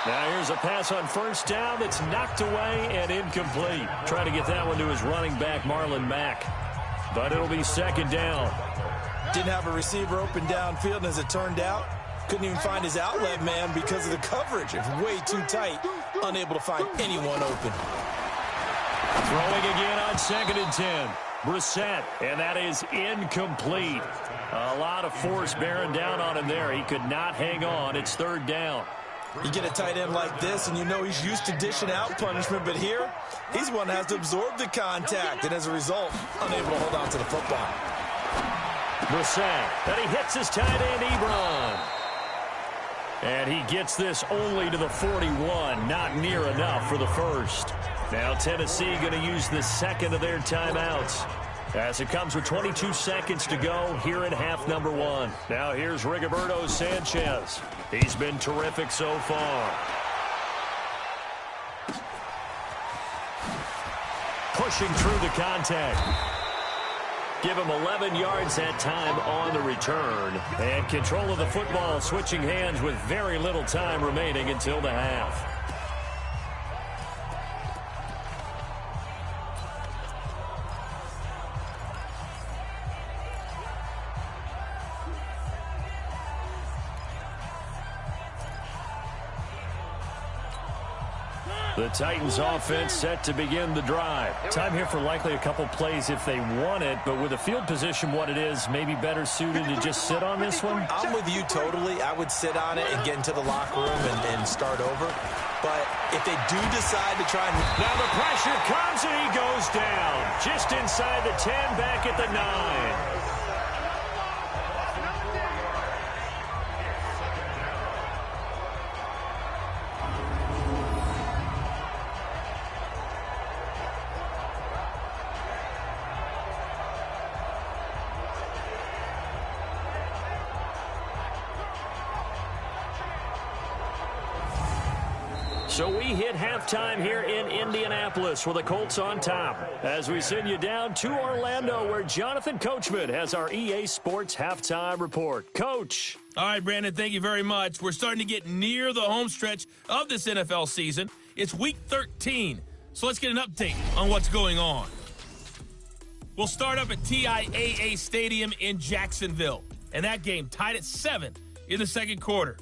Now here's a pass on first down that's knocked away and incomplete. Trying to get that one to his running back, Marlon Mack. But it'll be second down. Didn't have a receiver open downfield, and as it turned out, couldn't even find his outlet man because of the coverage. It's way too tight, unable to find anyone open. Throwing again on 2nd and 10. Brissett, and that is incomplete. A lot of force bearing down on him there. He could not hang on. It's 3rd down. You get a tight end like this, and you know he's used to dishing out punishment, but here, he's one that has to absorb the contact, and as a result, unable to hold on to the football. Brissett, and he hits his tight end, Ebron. And he gets this only to the 41, not near enough for the first. Now Tennessee going to use the second of their timeouts as it comes with 22 seconds to go here in half number 1. Now here's Rigoberto Sanchez. He's been terrific so far. Pushing through the contact. Give him 11 yards that time on the return. And control of the football switching hands with very little time remaining until the half. The Titans offense set to begin the drive. Time here for likely a couple plays if they want it, but with the field position what it is, maybe better suited to just sit on this one? I'm with you totally. I would sit on it and get into the locker room and start over. But if they do decide to try and... Now the pressure comes and he goes down. Just inside the 10, back at the 9. So we hit halftime here in Indianapolis with the Colts on top as we send you down to Orlando where Jonathan Coachman has our EA Sports Halftime Report. Coach. All right, Brandon, thank you very much. We're starting to get near the home stretch of this NFL season. It's Week 13, so let's get an update on what's going on. We'll start up at TIAA Stadium in Jacksonville, and that game tied at 7 in the second quarter.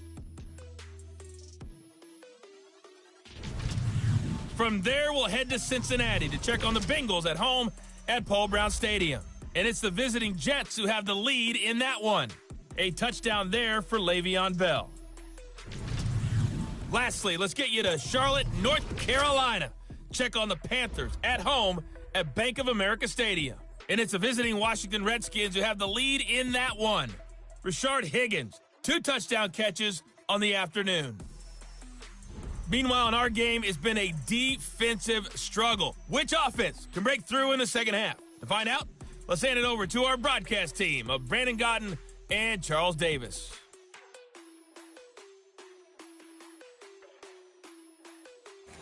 From there, we'll head to Cincinnati to check on the Bengals at home at Paul Brown Stadium. And it's the visiting Jets who have the lead in that one. A touchdown there for Le'Veon Bell. Lastly, let's get you to Charlotte, North Carolina. Check on the Panthers at home at Bank of America Stadium. And it's the visiting Washington Redskins who have the lead in that one. Rashard Higgins, 2 touchdown catches on the afternoon. Meanwhile, in our game, it's been a defensive struggle. Which offense can break through in the second half? To find out, let's hand it over to our broadcast team of Brandon Gotten and Charles Davis.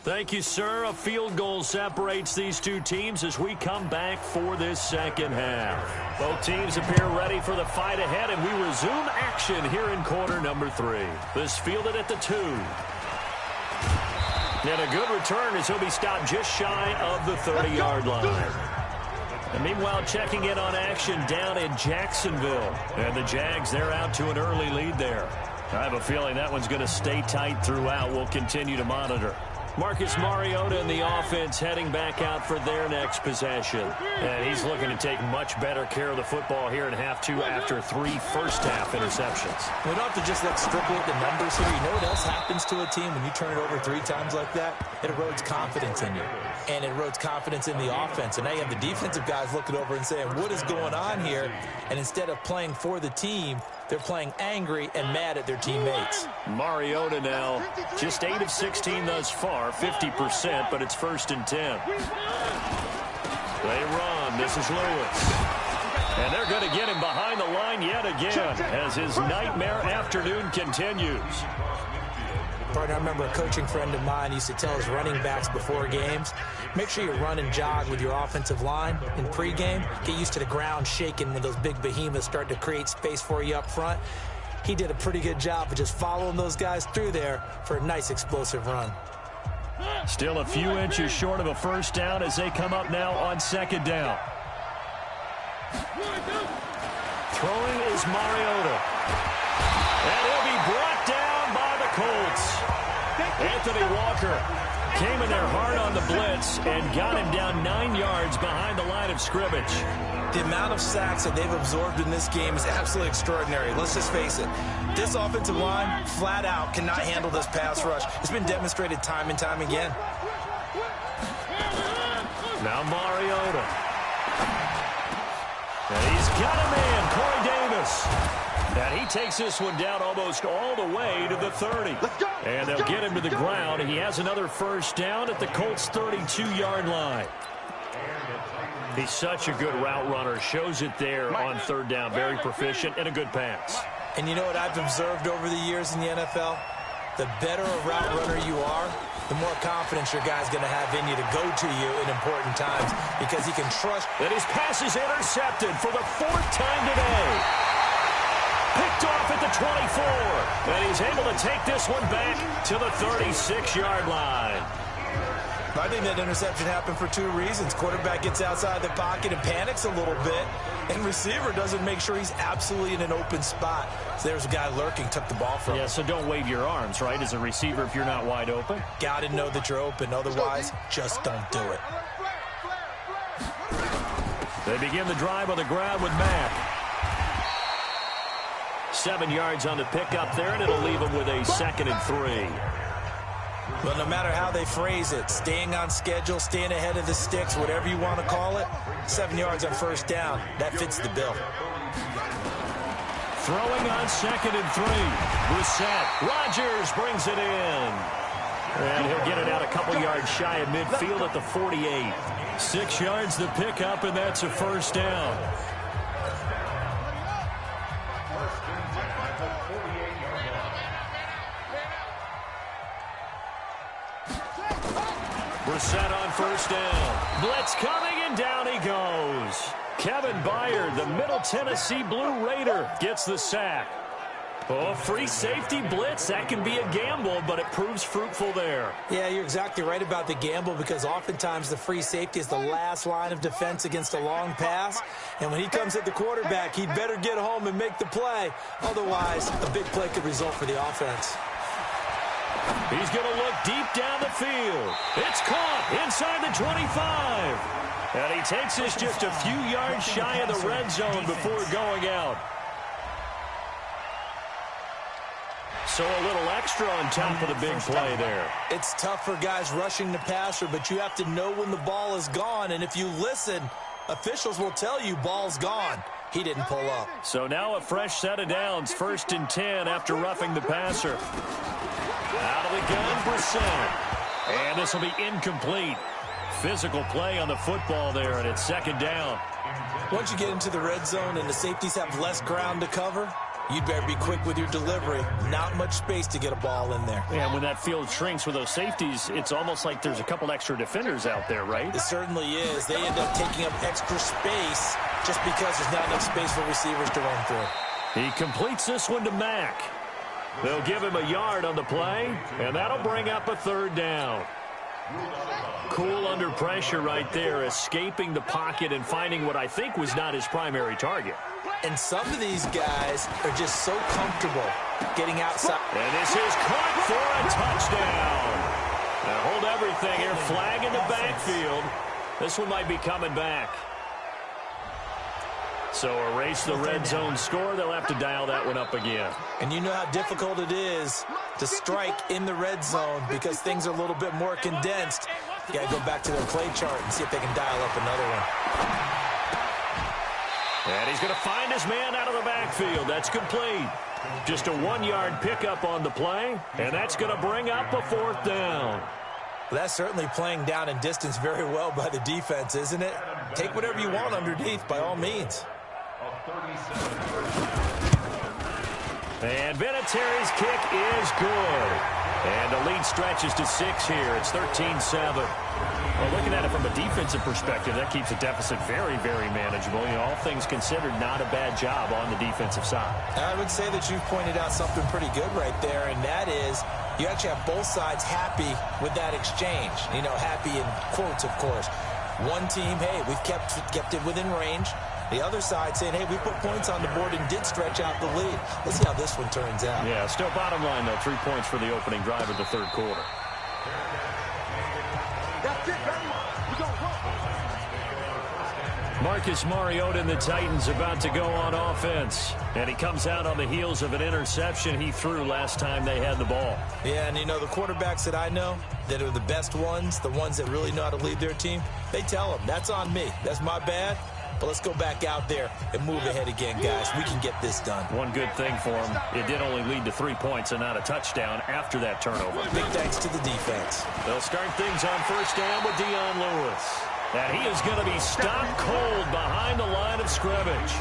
Thank you, sir. A field goal separates these two teams as we come back for this second half. Both teams appear ready for the fight ahead, and we resume action here in quarter number 3. This fielded at the 2. And a good return as he'll be stopped just shy of the 30-yard line. And meanwhile, checking in on action down in Jacksonville. And the Jags, they're out to an early lead there. I have a feeling that one's going to stay tight throughout. We'll continue to monitor. Marcus Mariota and the offense heading back out for their next possession. And he's looking to take much better care of the football here in half 2 after 3 first-half interceptions. We don't have to just look strictly at the numbers here. You know what else happens to a team when you turn it over 3 times like that? It erodes confidence in you. And it erodes confidence in the offense. And now you have the defensive guys looking over and saying, what is going on here? And instead of playing for the team, they're playing angry and mad at their teammates. Mariota now just 8 of 16 thus far, 50%, but it's 1st and 10. They run. This is Lewis. And they're going to get him behind the line yet again as his nightmare afternoon continues. Partner, I remember a coaching friend of mine used to tell his running backs before games, make sure you run and jog with your offensive line in pregame. Get used to the ground shaking when those big behemoths start to create space for you up front. He did a pretty good job of just following those guys through there for a nice explosive run. Still a few inches short of a first down as they come up now on 2nd down. Throwing is Mariota. And he'll be brought down by the Colts. Anthony Walker came in there hard on the blitz and got him down 9 yards behind the line of scrimmage. The amount of sacks that they've absorbed in this game is absolutely extraordinary. Let's just face it. This offensive line, flat out, cannot handle this pass rush. It's been demonstrated time and time again. Now Mariota. And he's got a man, Corey Davis. And he takes this one down almost all the way to the 30. And they'll get him to the ground. He has another first down at the Colts' 32-yard line. He's such a good route runner. Shows it there on 3rd down. Very proficient and a good pass. And you know what I've observed over the years in the NFL? The better a route runner you are, the more confidence your guy's going to have in you to go to you in important times because he can trust. And his pass is intercepted for the 4th time today. Picked off at the 24. And he's able to take this one back to the 36-yard line. I think that interception happened for 2 reasons. Quarterback gets outside the pocket and panics a little bit, and receiver doesn't make sure he's absolutely in an open spot. So there's a guy lurking, took the ball from him. Yeah, so don't wave your arms, right, as a receiver if you're not wide open. Got to know that you're open. Otherwise, just don't do it. They begin the drive on the ground with Mack. 7 yards on the pickup there, and it'll leave him with a 2nd and 3. Well, no matter how they phrase it, staying on schedule, staying ahead of the sticks, whatever you want to call it, 7 yards on 1st down, that fits the bill. Throwing on 2nd and 3. Brissett. Rodgers brings it in. And he'll get it out a couple yards shy of midfield at the 48. 6 yards the pickup, and that's a first down. Brissett on 1st down. Blitz coming, and down he goes. Kevin Byard, the Middle Tennessee Blue Raider, gets the sack. Oh, free safety blitz. That can be a gamble, but it proves fruitful there. Yeah, you're exactly right about the gamble because oftentimes the free safety is the last line of defense against a long pass. And when he comes at the quarterback, he'd better get home and make the play. Otherwise, a big play could result for the offense. He's going to look deep down the field. It's caught inside the 25. And he takes this just a few yards shy of the red zone before going out. So a little extra on top of the big play there. It's tough for guys rushing the passer, but you have to know when the ball is gone. And if you listen, officials will tell you ball's gone. He didn't pull up. So now a fresh set of downs, 1st and 10 after roughing the passer. Out of the gun, Brissett. And this will be incomplete. Physical play on the football there, and it's second down. Once you get into the red zone and the safeties have less ground to cover, you'd better be quick with your delivery. Not much space to get a ball in there. And when that field shrinks with those safeties, it's almost like there's a couple extra defenders out there, right? It certainly is. They end up taking up extra space just because there's not enough space for receivers to run through. He completes this one to Mack. They'll give him a yard on the play, and that'll bring up a third down. Cool under pressure right there, escaping the pocket and finding what I think was not his primary target. And some of these guys are just so comfortable getting outside. And this is caught for a touchdown. Now hold everything here. Flag in the backfield. This one might be coming back. So erase the red zone score. They'll have to dial that one up again. And you know how difficult it is to strike in the red zone because things are a little bit more condensed. You got to go back to their play chart and see if they can dial up another one. And he's going to find his man out of the backfield. That's complete. Just a 1-yard pickup on the play, and that's going to bring up a fourth down. Well, that's certainly playing down and distance very well by the defense, isn't it? Take whatever you want underneath, by all means. And Vinatieri's kick is good. And the lead stretches to 6 here. It's 13-7. Well, looking at it from a defensive perspective, that keeps the deficit very, very manageable. You know, all things considered, not a bad job on the defensive side. I would say that you've pointed out something pretty good right there, and that is you actually have both sides happy with that exchange. You know, happy in quotes, of course. One team, hey, we've kept it within range. The other side saying, hey, we put points on the board and did stretch out the lead. Let's see how this one turns out. Yeah, still bottom line, though, 3 points for the opening drive of the third quarter. That's it, baby. We gonna go. Marcus Mariota and the Titans about to go on offense. And he comes out on the heels of an interception he threw last time they had the ball. Yeah, and you know, the quarterbacks that I know that are the best ones, the ones that really know how to lead their team, they tell them, that's on me. That's my bad. But let's go back out there and move ahead again, guys. We can get this done. One good thing for him, it did only lead to 3 points and not a touchdown after that turnover. Big thanks to the defense. They'll start things on first down with Dion Lewis. And he is going to be stopped cold behind the line of scrimmage.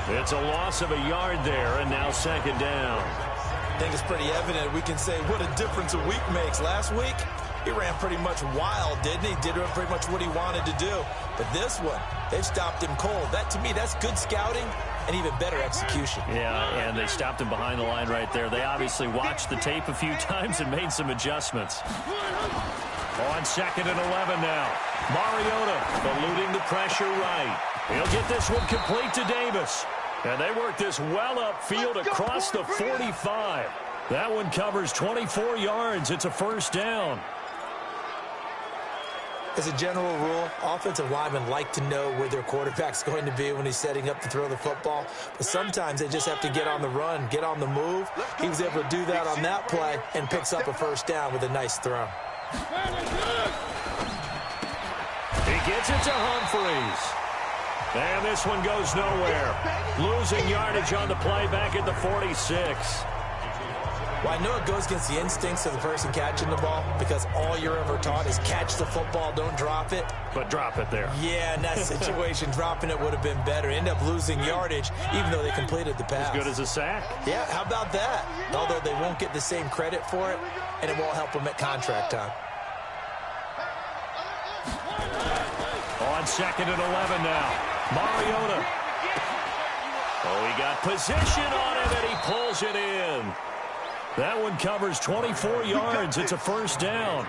It's a loss of a yard there, and now second down. I think it's pretty evident. We can say what a difference a week makes. Last week, he ran pretty much wild, didn't he? Did pretty much what he wanted to do. But this one, they've stopped him cold. That, to me, that's good scouting and even better execution. Yeah, and they stopped him behind the line right there. They obviously watched the tape a few times and made some adjustments. On second and 11 now. Mariota eluding the pressure right. He'll get this one complete to Davis. And they work this well upfield across the 45. That one covers 24 yards. It's a first down. As a general rule, offensive linemen like to know where their quarterback's going to be when he's setting up to throw the football. But sometimes they just have to get on the run, get on the move. He was able to do that on that play and picks up a first down with a nice throw. He gets it to Humphreys. And this one goes nowhere. Losing yardage on the play back at the 46. Well, I know it goes against the instincts of the person catching the ball because all you're ever taught is catch the football, don't drop it. But drop it there. Yeah, in that situation, dropping it would have been better. End up losing yardage, even though they completed the pass. As good as a sack. Yeah, how about that? Although they won't get the same credit for it, and it won't help them at contract time. On second and 11 now. Mariota. Oh, he got position on him, and he pulls it in. That one covers 24 yards. It's a first down.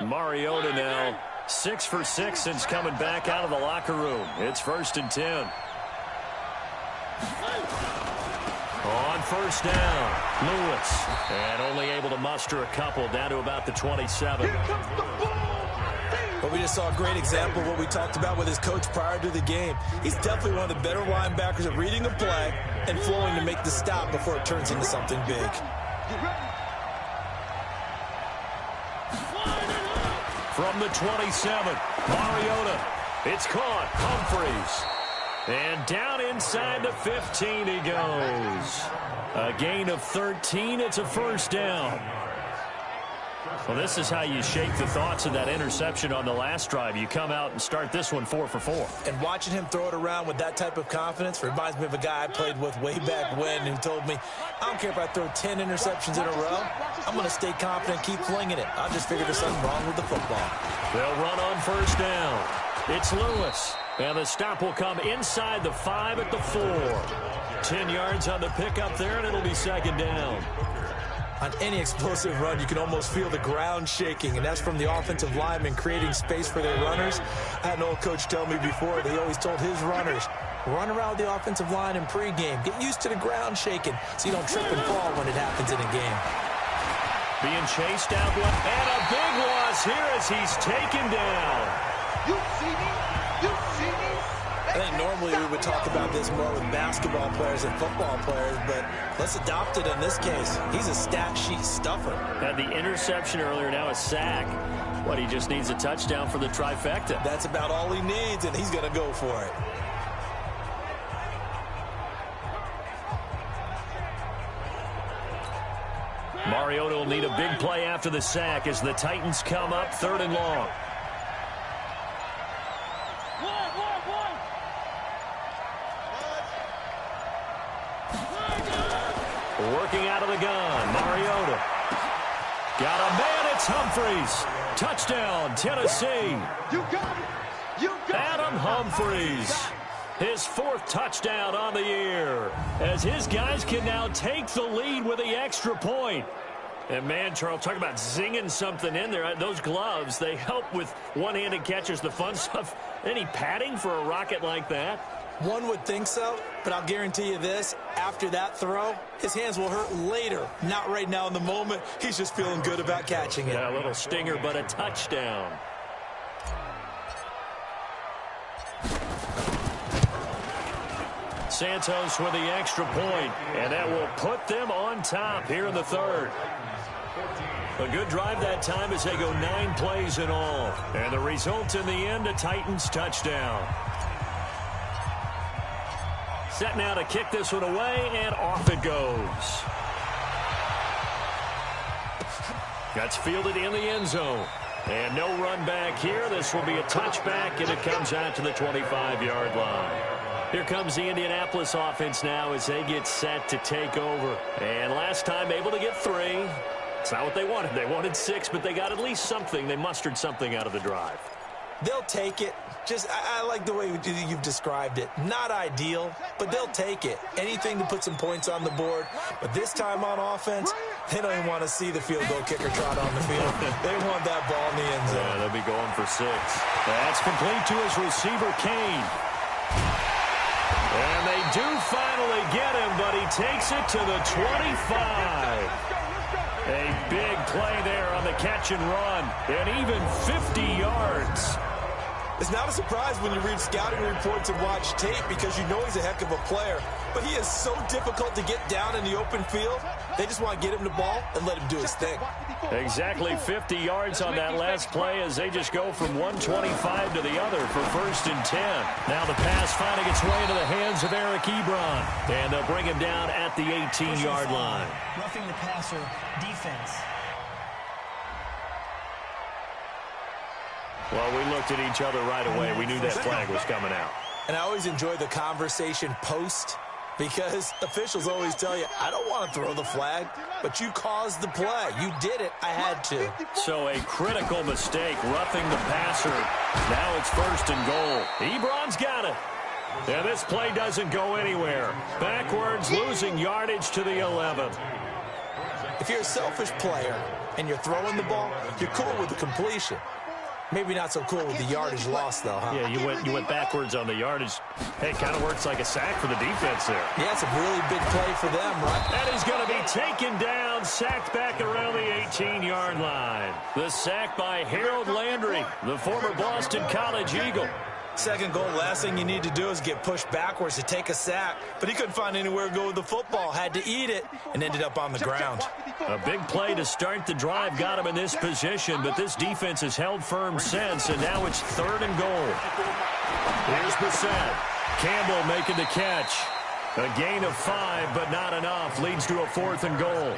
Mariota now 6 for 6 since coming back out of the locker room. It's first and 10. On first down, Lewis. And only able to muster a couple down to about the 27. But we just saw a great example of what we talked about with his coach prior to the game. He's definitely one of the better linebackers at reading a play and flowing to make the stop before it turns into something big. From the 27, Mariota. It's caught. Humphreys. And down inside the 15 he goes. A gain of 13. It's a first down. Well, this is how you shake the thoughts of that interception on the last drive. You come out and start this one 4 for 4. And watching him throw it around with that type of confidence reminds me of a guy I played with way back when who told me, I don't care if I throw 10 interceptions in a row. I'm going to stay confident, keep flinging it. I just figured there's something wrong with the football. They'll run on first down. It's Lewis. And the stop will come inside the 5 at the 4. 10 yards on the pickup there, and it'll be second down. On any explosive run, you can almost feel the ground shaking, and that's from the offensive linemen creating space for their runners. I had an old coach tell me before, they always told his runners, run around the offensive line in pregame. Get used to the ground shaking so you don't trip and fall when it happens in a game. Being chased out left, and a big loss here as he's taken down. You see me? You see me? I think normally we would talk about this more with basketball players and football players, but let's adopt it in this case. He's a stat sheet stuffer. Had the interception earlier, now a sack. What, he just needs a touchdown for the trifecta. That's about all he needs, and he's going to go for it. Mariota will need a big play after the sack as the Titans come up 3rd and long. Working out of the gun, Mariota. Got a man, it's Humphries. Touchdown, Tennessee. You got it. You got Adam Humphries. His 4th touchdown on the year, as his guys can now take the lead with the extra point. And man, Charles, talk about zinging something in there. Those gloves, they help with one-handed catches, the fun stuff. Any padding for a rocket like that? One would think so, but I'll guarantee you this, after that throw, his hands will hurt later, not right now in the moment. He's just feeling good about catching it. Yeah, a little stinger, but a touchdown. Santos with the extra point, and that will put them on top here in the 3rd. A good drive that time as they go 9 plays in all. And the result in the end, a Titans touchdown. Set now to kick this one away, and off it goes. That's fielded in the end zone. And no run back here. This will be a touchback, and it comes out to the 25-yard line. Here comes the Indianapolis offense now as they get set to take over. And last time able to get 3. It's not what they wanted. They wanted 6, but they got at least something. They mustered something out of the drive. They'll take it. I like the way you've described it. Not ideal, but they'll take it. Anything to put some points on the board. But this time on offense, they don't even want to see the field goal kicker trot on the field. They want that ball in the end zone. Yeah, they'll be going for 6. That's complete to his receiver, Kane. And they do finally get him, but he takes it to the 25. A big play there on the catch and run, and even 50 yards. It's not a surprise when you read scouting reports and watch tape because you know he's a heck of a player. But he is so difficult to get down in the open field. They just want to get him the ball and let him do his thing. Exactly 50 yards on that last play as they just go from 125 to the other for 1st and 10. Now the pass finding its way into the hands of Eric Ebron. And they'll bring him down at the 18-yard line. Roughing the passer defense. Well, we looked at each other right away. We knew that flag was coming out. And I always enjoy the conversation post because officials always tell you, I don't want to throw the flag, but you caused the play. You did it. I had to. So a critical mistake, roughing the passer. Now it's 1st and goal. Ebron's got it. And this play doesn't go anywhere. Backwards, losing yardage to the 11. If you're a selfish player and you're throwing the ball, you're cool with the completion. Maybe not so cool with the yardage loss, though, huh? Yeah, you went backwards on the yardage. Hey, kind of works like a sack for the defense there. Yeah, it's a really big play for them, right? That is going to be taken down, sacked back around the 18-yard line. The sack by Harold Landry, the former Boston College Eagle. Second goal, last thing you need to do is get pushed backwards to take a sack. But he couldn't find anywhere to go with the football, had to eat it, and ended up on the ground. A big play to start the drive got him in this position, but this defense has held firm since, and now it's 3rd and goal. Here's Brissett. Campbell making the catch. A gain of 5, but not enough. Leads to a 4th and goal.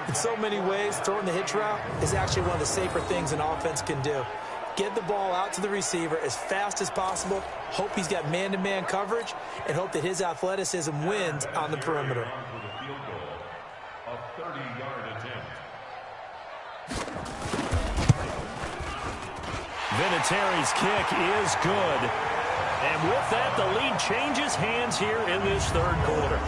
In so many ways, throwing the hitch route is actually one of the safer things an offense can do. Get the ball out to the receiver as fast as possible, hope he's got man-to-man coverage, and hope that his athleticism wins on the perimeter. Vinatieri's kick is good. And with that, the lead changes hands here in this third quarter.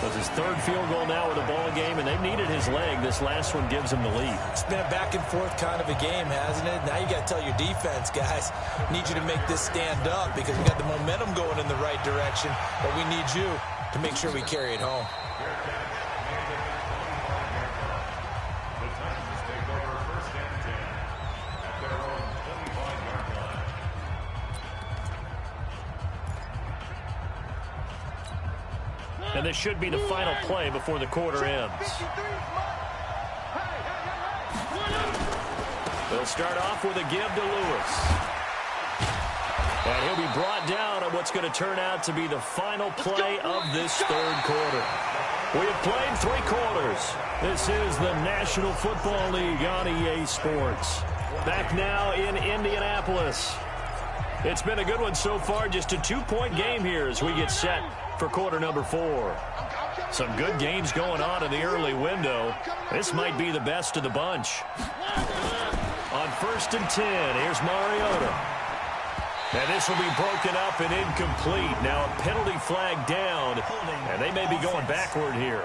That's his 3rd field goal now with the ball game, and they've needed his leg. This last one gives him the lead. It's been a back-and-forth kind of a game, hasn't it? Now you got to tell your defense, guys, need you to make this stand up because we got the momentum going in the right direction, but we need you to make sure we carry it home. And this should be the final play before the quarter ends. They'll start off with a give to Lewis. And he'll be brought down on what's going to turn out to be the final play of this third quarter. We have played 3 quarters. This is the National Football League on EA Sports. Back now in Indianapolis. It's been a good one so far. Just a 2-point game here as we get set for quarter number 4. Some good games going on in the early window. This might be the best of the bunch. On 1st and 10, here's Mariota. And this will be broken up and incomplete. Now a penalty flag down, and they may be going backward here.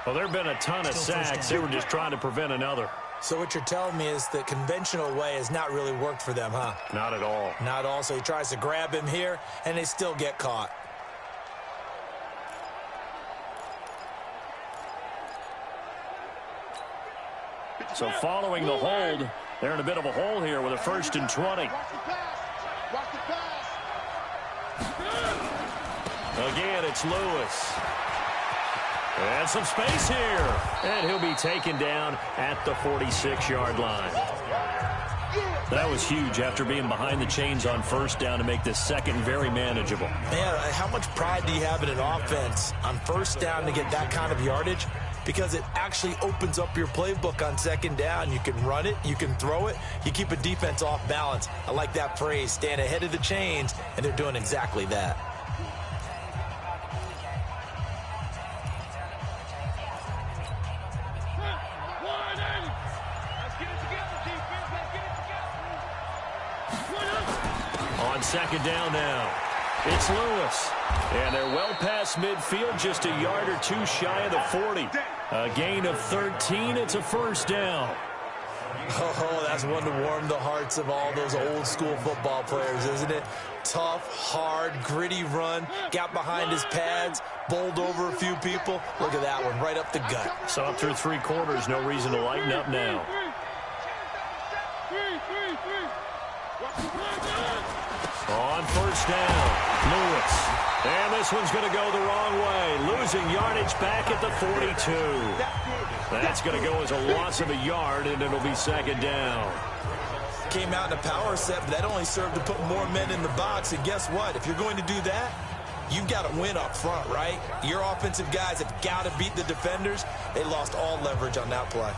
Well, there have been a ton of sacks. They were just trying to prevent another. So what you're telling me is the conventional way has not really worked for them, huh? Not at all. Not at all. So he tries to grab him here, and they still get caught. So following the hold, they're in a bit of a hole here with a 1st and 20. Again, it's Lewis. And some space here. And he'll be taken down at the 46-yard line. That was huge after being behind the chains on 1st down to make this second very manageable. Man, how much pride do you have in an offense on 1st down to get that kind of yardage? Because it actually opens up your playbook on 2nd down. You can run it, you can throw it, you keep a defense off balance. I like that phrase, stand ahead of the chains, and they're doing exactly that. On 2nd down now, it's Lewis. And they're well past midfield, just a yard or 2 shy of the 40. A gain of 13, it's a 1st down. Oh, that's one to warm the hearts of all those old school football players, isn't it? Tough, hard, gritty run, got behind his pads, bowled over a few people. Look at that one, right up the gut. Saw through 3 quarters, no reason to lighten up now. On 1st down, Lewis. And this one's going to go the wrong way. Losing yardage back at the 42. That's going to go as a loss of a yard, and it'll be 2nd down. Came out in a power set, but that only served to put more men in the box. And guess what? If you're going to do that, you've got to win up front, right? Your offensive guys have got to beat the defenders. They lost all leverage on that play.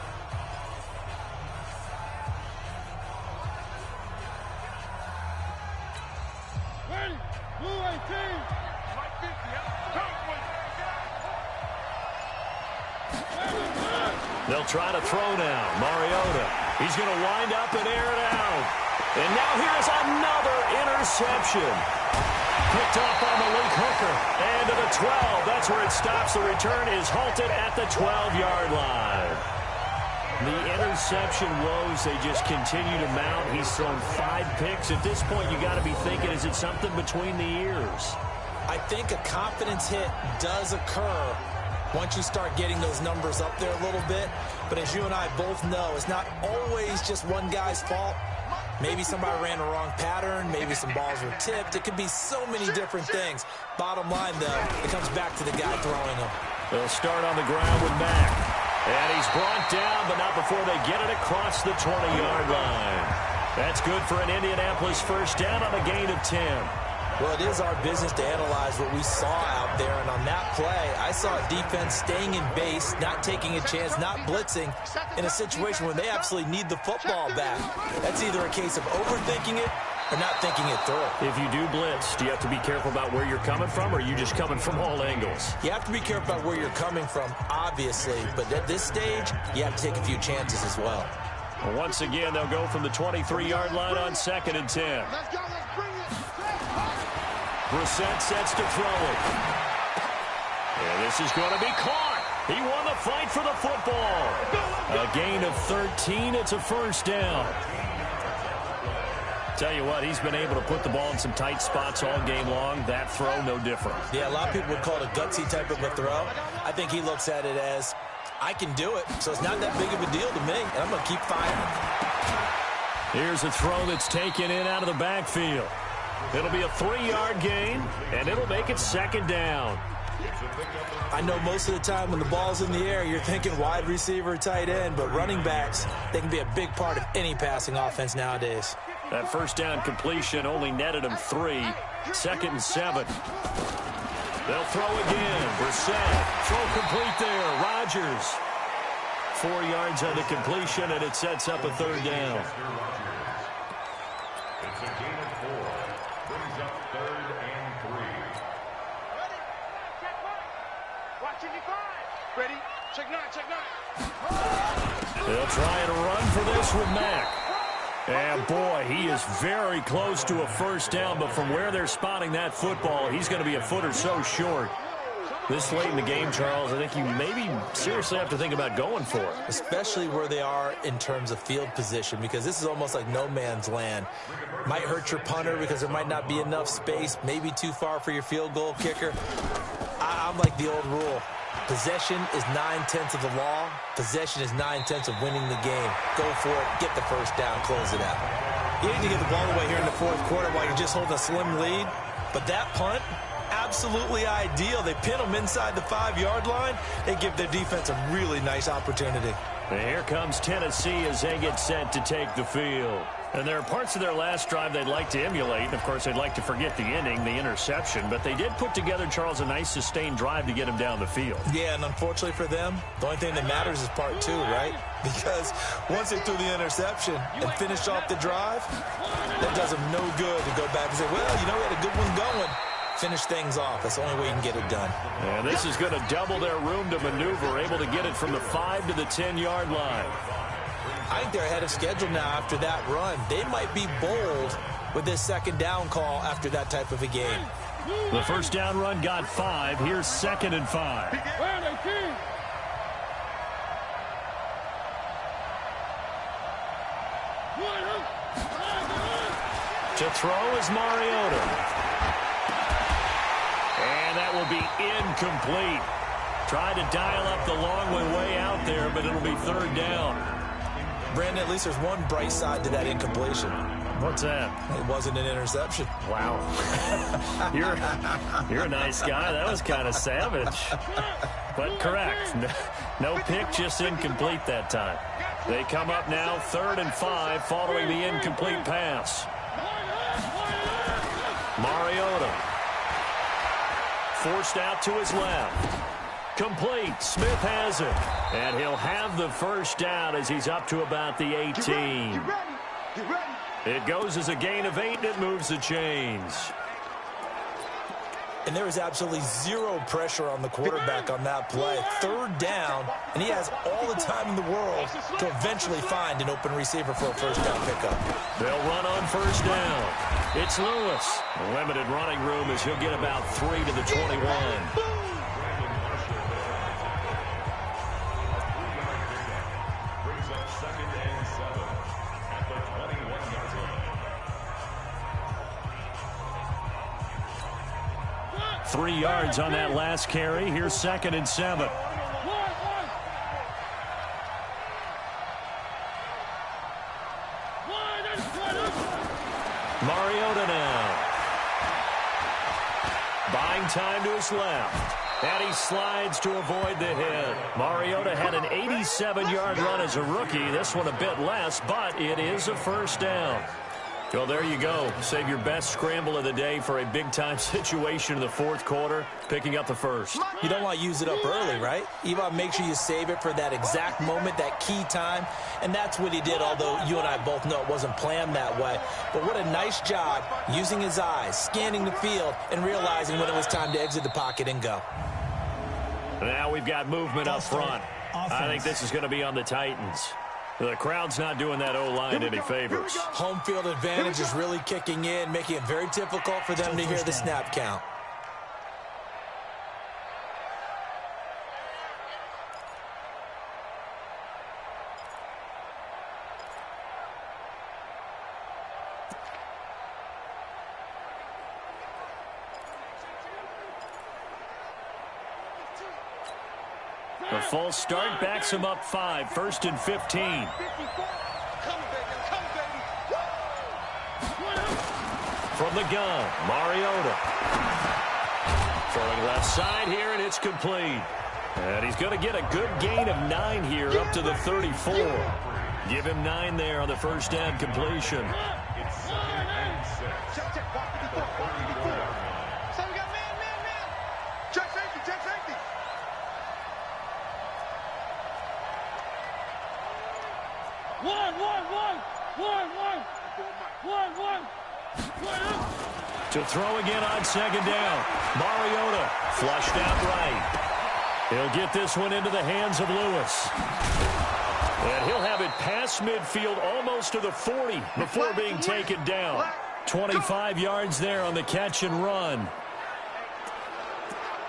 They'll try to throw now. Mariota. He's going to wind up and air it out. And now here's another interception. Picked up on Malik Hooker. And to the 12. That's where it stops. The return is halted at the 12-yard line. The interception woes, they just continue to mount. He's thrown 5 picks. At this point, you got to be thinking, is it something between the ears? I think a confidence hit does occur once you start getting those numbers up there a little bit. But as you and I both know, it's not always just one guy's fault. Maybe somebody ran the wrong pattern. Maybe some balls were tipped. It could be so many different things. Bottom line, though, it comes back to the guy throwing them. They'll start on the ground with Mack. And he's brought down, but not before they get it across the 20-yard line. That's good for an Indianapolis first down on a gain of 10. Well, it is our business to analyze what we saw out there, and on that play, I saw defense staying in base, not taking a chance, not blitzing in a situation where they absolutely need the football back. That's either a case of overthinking it or not thinking it through. If you do blitz, do you have to be careful about where you're coming from, or are you just coming from all angles? You have to be careful about where you're coming from, obviously, but at this stage, you have to take a few chances as well. Well, once again, they'll go from the 23-yard line on 2nd and 10. Let's go, let's bring it. Brissett sets to throw it. And this is going to be caught. He won the fight for the football. A gain of 13. It's a first down. Tell you what, he's been able to put the ball in some tight spots all game long. That throw, no different. Yeah, a lot of people would call it a gutsy type of a throw. I think he looks at it as, I can do it, so it's not that big of a deal to me, and I'm going to keep firing. Here's a throw that's taken in out of the backfield. It'll be a 3-yard gain, and it'll make it 2nd down. I know most of the time when the ball's in the air, you're thinking wide receiver, tight end, but running backs, they can be a big part of any passing offense nowadays. That first down completion only netted him 3. 2nd and 7. They'll throw again. Brissett, throw complete there. Rodgers. 4 yards on the completion, and it sets up a 3rd down. It's a gain of 4. Brings up 3rd and 3. Ready? Check 1. Watching the 5. Ready? Check 9, check 9. They'll try and run for this with Mack. And, boy, he is very close to a first down, but from where they're spotting that football, he's going to be a foot or so short. This late in the game, Charles, I think you maybe seriously have to think about going for it. Especially where they are in terms of field position, because this is almost like no man's land. Might hurt your punter because there might not be enough space, maybe too far for your field goal kicker. I'm like the old rule. Possession is 9/10 of the law. Possession is 9/10 of winning the game. Go for it. Get the first down. Close it out. You need to get the ball away here in the 4th quarter while you're just holding a slim lead. But that punt, absolutely ideal. They pin them inside the 5-yard line. They give their defense a really nice opportunity. And here comes Tennessee as they get set to take the field. And there are parts of their last drive they'd like to emulate. And, of course, they'd like to forget the inning, the interception. But they did put together, Charles, a nice sustained drive to get him down the field. Yeah, and unfortunately for them, the only thing that matters is part 2, right? Because once they threw the interception and finished off the drive, that does them no good to go back and say, well, you know, we had a good one going. Finish things off. That's the only way you can get it done. And this is going to double their room to maneuver, able to get it from the 5 to the 10-yard line. I think they're ahead of schedule now after that run. They might be bold with this 2nd down call after that type of a game. The first down run got 5. Here's 2nd and 5. To throw is Mariota. And that will be incomplete. Tried to dial up the long way out there, but it'll be 3rd down. Brandon, at least there's one bright side to that incompletion. What's that? It wasn't an interception. Wow. You're a nice guy. That was kind of savage. But correct. No pick, just incomplete that time. They come up now 3rd and 5 following the incomplete pass. Mariota. Forced out to his left. Complete. Smith has it. And he'll have the first down as he's up to about the 18. Get ready. It goes as a gain of 8, and it moves the chains. And there is absolutely zero pressure on the quarterback on that play. 3rd down, and he has all the time in the world to eventually find an open receiver for a first down pickup. They'll run on first down. It's Lewis. Limited running room as he'll get about 3 to the 21. Brings up 2nd and 7 at the 21-yard line. 3 yards on that last carry. Here's 2nd and 7. Mariota now. Buying time to his left. And he slides to avoid the hit. Mariota had an 87-yard run as a rookie. This one a bit less, but it is a first down. Well, there you go. Save your best scramble of the day for a big-time situation in the fourth quarter, picking up the first. You don't want to use it up early, right? You want to make sure you save it for that exact moment, that key time. And that's what he did, although you and I both know it wasn't planned that way. But what a nice job using his eyes, scanning the field, and realizing when it was time to exit the pocket and go. Now we've got movement up front. I think this is going to be on the Titans. The crowd's not doing that O-line any favors. Home field advantage is really kicking in, making it very difficult for them to hear the snap count. The false start backs him up 5, 1st and 15. From the gun, Mariota. Throwing left side here, and it's complete. And he's going to get a good gain of 9 here up to the 34. Give him 9 there on the first down completion. To throw again on second down. Mariota flushed out right. He'll get this one into the hands of Lewis. And he'll have it past midfield almost to the 40 before being taken down. 25 yards there on the catch and run.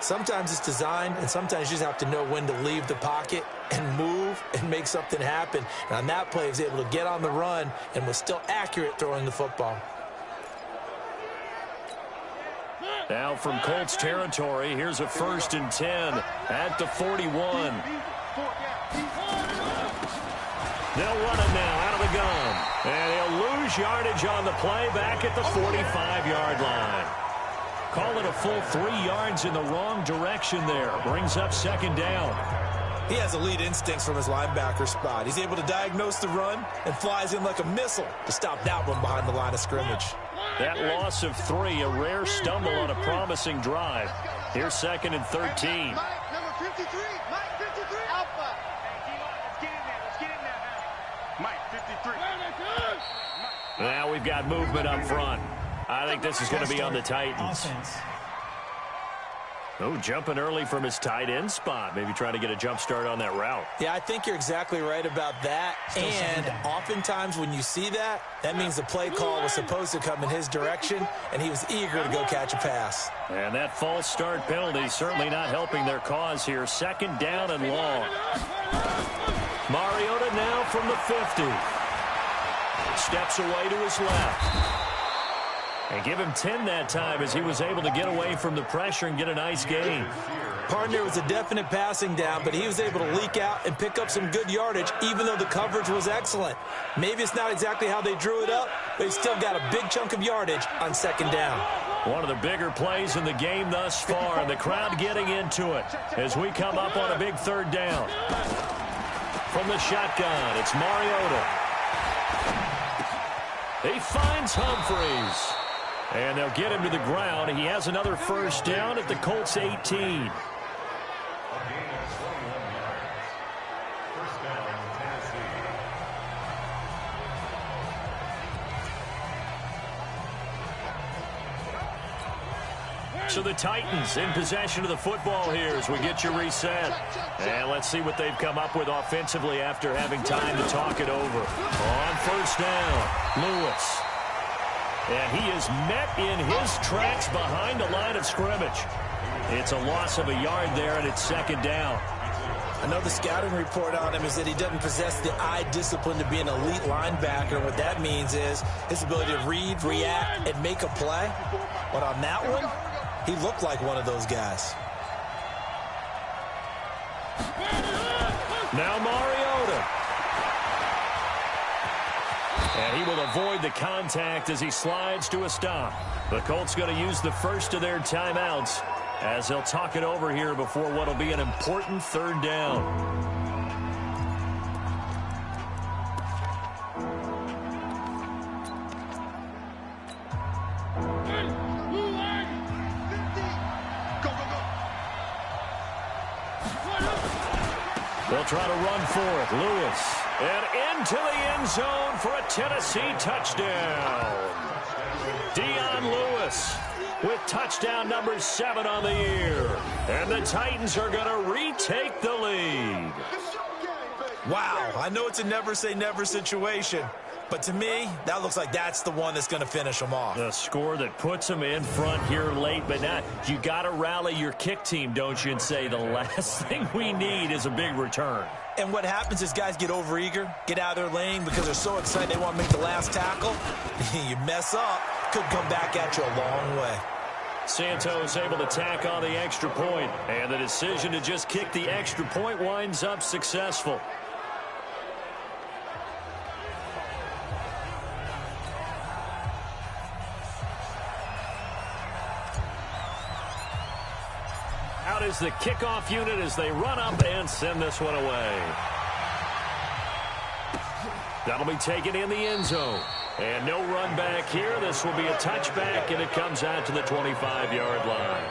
Sometimes it's designed, and sometimes you just have to know when to leave the pocket and move and make something happen. And on that play, he was able to get on the run and was still accurate throwing the football. Now from Colts territory, here's a 1st and 10 at the 41. They'll run it now out of the gun. And he'll lose yardage on the play back at the 45-yard line. Call it a full 3 yards in the wrong direction there. Brings up second down. He has elite instincts from his linebacker spot. He's able to diagnose the run and flies in like a missile to stop that one behind the line of scrimmage. That loss of 3, a rare stumble on a promising drive. Here's 2nd and 13. Mike, number 53. Mike, 53. Alpha. Let's get in there. Let's get in there now. Mike, 53. Now we've got movement up front. I think this is going to be on the Titans. Oh, jumping early from his tight end spot. Maybe trying to get a jump start on that route. Yeah, I think you're exactly right about that. And oftentimes when you see that, that means the play call was supposed to come in his direction, and he was eager to go catch a pass. And that false start penalty certainly not helping their cause here. 2nd down and long. Mariota now from the 50. Steps away to his left. And give him 10 that time as he was able to get away from the pressure and get a nice gain. Partner was a definite passing down, but he was able to leak out and pick up some good yardage, even though the coverage was excellent. Maybe it's not exactly how they drew it up, but he still got a big chunk of yardage on 2nd down. One of the bigger plays in the game thus far, and the crowd getting into it as we come up on a big 3rd down. From the shotgun, it's Mariota. He finds Humphries. And they'll get him to the ground. He has another first down at the Colts 18. So the Titans in possession of the football here as we get you reset. And let's see what they've come up with offensively after having time to talk it over. On first down, Lewis. And he is met in his tracks behind the line of scrimmage. It's a loss of a yard there, and it's 2nd down. I know the scouting report on him is that he doesn't possess the eye discipline to be an elite linebacker. And what that means is his ability to read, react, and make a play. But on that one, he looked like one of those guys. Now Mariota. And he will avoid the contact as he slides to a stop. The Colts going to use the first of their timeouts as they'll talk it over here before what will be an important third down. They'll try to run for it. Lewis. And into the end zone for a Tennessee touchdown. Dion Lewis with touchdown number 7 on the year. And the Titans are going to retake the lead. Wow, I know it's a never-say-never situation, but to me, that looks like that's the one that's going to finish them off. The score that puts them in front here late, but now you got to rally your kick team, don't you, and say the last thing we need is a big return. And what happens is guys get overeager, get out of their lane because they're so excited they want to make the last tackle. You mess up, could come back at you a long way. Santos able to tack on the extra point, and the decision to just kick the extra point winds up successful. Out is the kickoff unit as they run up and send this one away. That'll be taken in the end zone. And no run back here. This will be a touchback, and it comes out to the 25-yard line.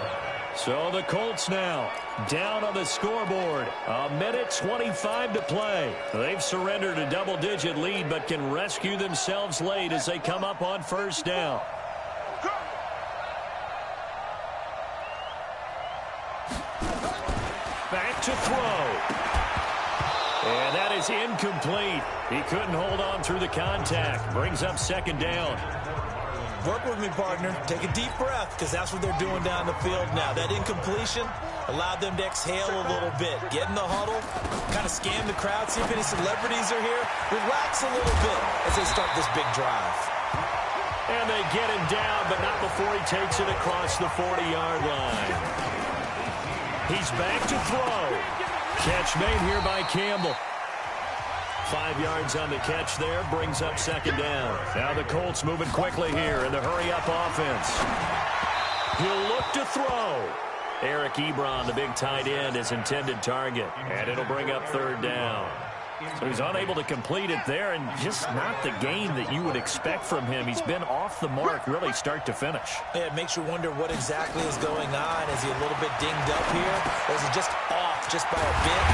So the Colts now down on the scoreboard. 1:25 to play. They've surrendered a double-digit lead, but can rescue themselves late as they come up on first down. Back to throw. And that is incomplete. He couldn't hold on through the contact. Brings up second down. Work with me, partner. Take a deep breath, because that's what they're doing down the field now. That incompletion allowed them to exhale a little bit. Get in the huddle, kind of scan the crowd, see if any celebrities are here. Relax a little bit as they start this big drive. And they get him down, but not before he takes it across the 40-yard line. He's back to throw. Catch made here by Campbell. 5 yards on the catch there, brings up second down. Now the Colts moving quickly here in the hurry-up offense. He'll look to throw. Eric Ebron, the big tight end, is intended target. And it'll bring up third down. So he's unable to complete it there, and just not the game that you would expect from him. He's been off the mark really start to finish. Yeah, it makes you wonder what exactly is going on. Is he a little bit dinged up here, or is he just off just by a bit?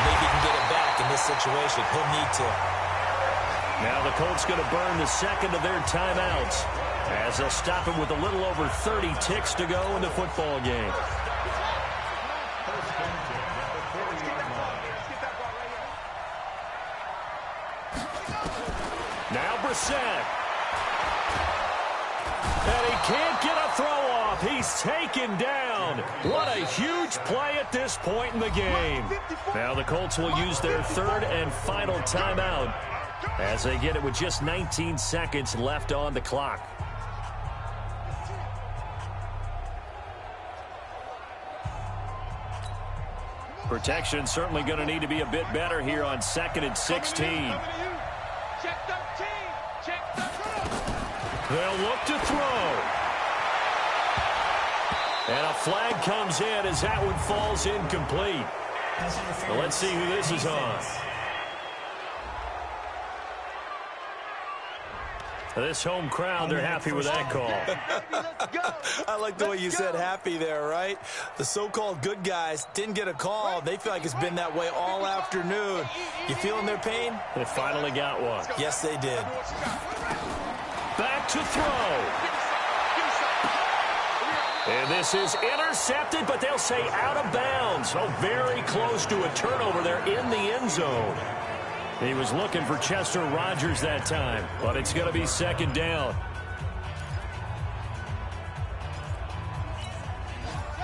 Maybe he can get it back in this situation. He'll need to. Now the Colts going to burn the second of their timeouts as they'll stop him with a little over 30 ticks to go in the football game. Now Brissett. And he can't get a throw off. He's taken down. What a huge play at this point in the game. Now the Colts will use their third and final timeout as they get it with just 19 seconds left on the clock. Protection certainly going to need to be a bit better here on 2nd and 16. They'll look to throw. And a flag comes in as that one falls incomplete. Well, let's see who this is on. This home crowd, they're happy with that call. I like the way you said happy there, right? The so-called good guys didn't get a call. They feel like it's been that way all afternoon. You feeling their pain? They finally got one. Yes, they did. Back to throw. And this is intercepted, but they'll say out of bounds. Oh, very close to a turnover there in the end zone. He was looking for Chester Rogers that time, but it's going to be second down.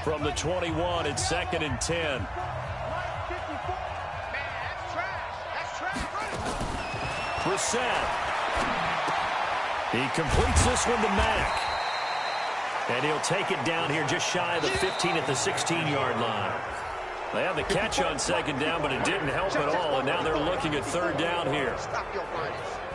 From the 21, it's 2nd and 10. Brissett. He completes this one to Mack. And he'll take it down here just shy of the 15 at the 16-yard line. They had the catch on second down, but it didn't help at all, and now they're looking at third down here.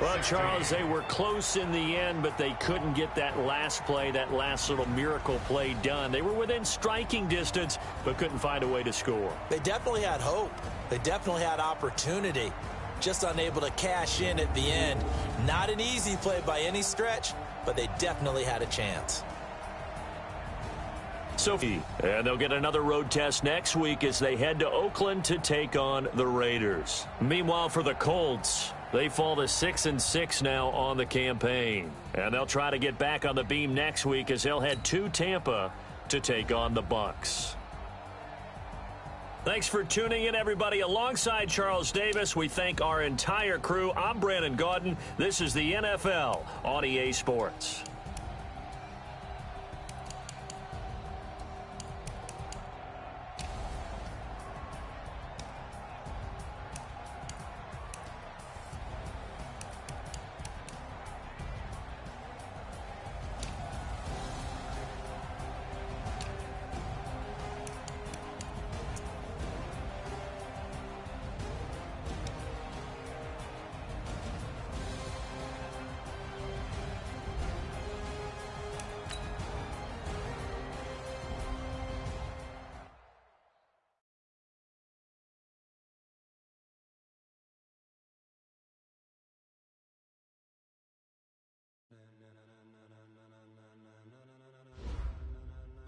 Well, Charles, they were close in the end, but they couldn't get that last play, that last little miracle play done. They were within striking distance, but couldn't find a way to score. They definitely had hope. They definitely had opportunity. Just unable to cash in at the end. Not an easy play by any stretch, but they definitely had a chance. And they'll get another road test next week as they head to Oakland to take on the Raiders. Meanwhile, for the Colts, they fall to 6-6 now on the campaign. And they'll try to get back on the beam next week as they'll head to Tampa to take on the Bucs. Thanks for tuning in, everybody. Alongside Charles Davis, we thank our entire crew. I'm Brandon Gaudin. This is the NFL on EA Sports.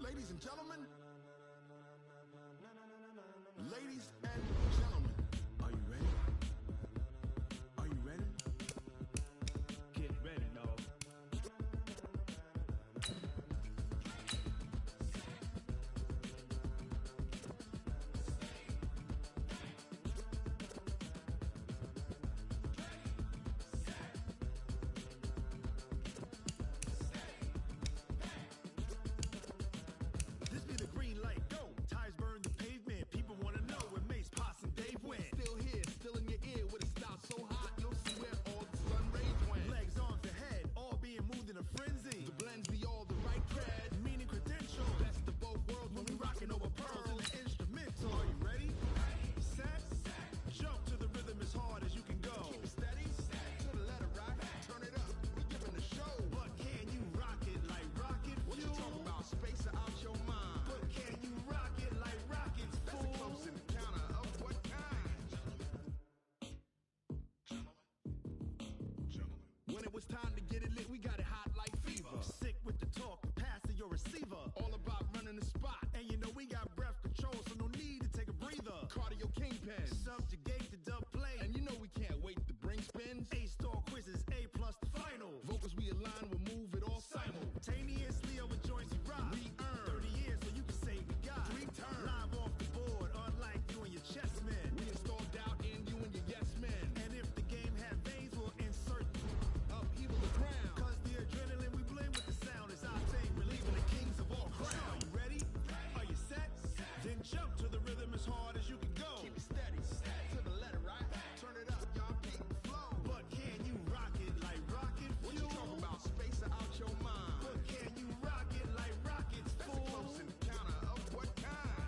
Ladies and gentlemen, ladies and gentlemen, are you ready? Are you ready? Get ready, dog. It's time to get it lit, we got it hot like fever. Sick with the talk, pass to your receiver. All about running the spot, and you know we got breath control, so no need to take a breather. Cardio kingpin, subjugate the dub play, and you know we can't wait to bring spins. A-star quizzes, A+ the final. Vocals we align, we'll move it all simultaneously over joints we rock. We earn 30 years, so you can say we got 3 turns. Live off the board, unlike you and your chess men. We install doubt in you and your yes men. And if the game had veins, we'll insert upheaval the crown. Cause the adrenaline we blend with the sound is our thing, relieving the kings of all crowns. Are you ready? Are you set? Then jump to the rhythm as hard as you can go. Keep it steady, to the letter, right? Turn it up, y'all, keep it flow. But can you rock it like rocket fuel? What you talking about? Space out your mind. But can you rock it like rockets, fool? That's a close encounter of what kind?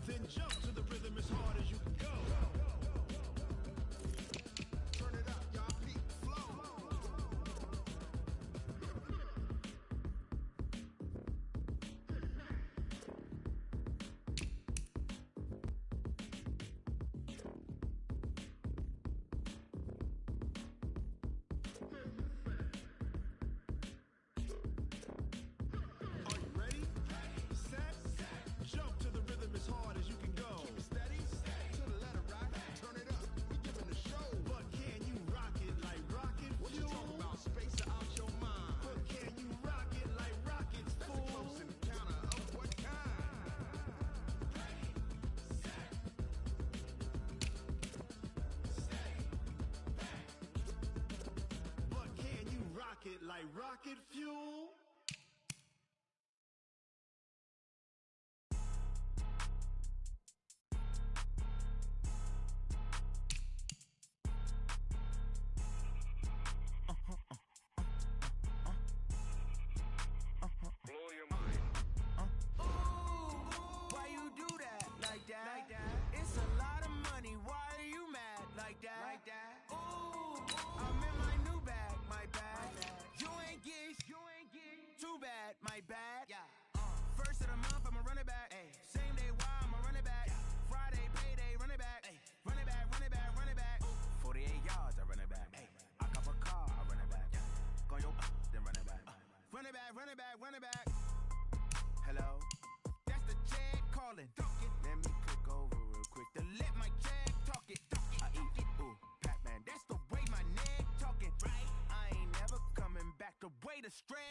Then jump to the rhythm as hard as you can go. Turn it up, y'all, keep it flow. Are you ready? Set? Jump to the rhythm as hard as you can go. Keep it steady, to the letter, right? Turn it up, we giving the show. But can you rock it like rocket fuel? What you talking about? Space out your mind. But can you rock it like rockets, fool? That's a close encounter of what kind? But can you rock it like rocket fuel?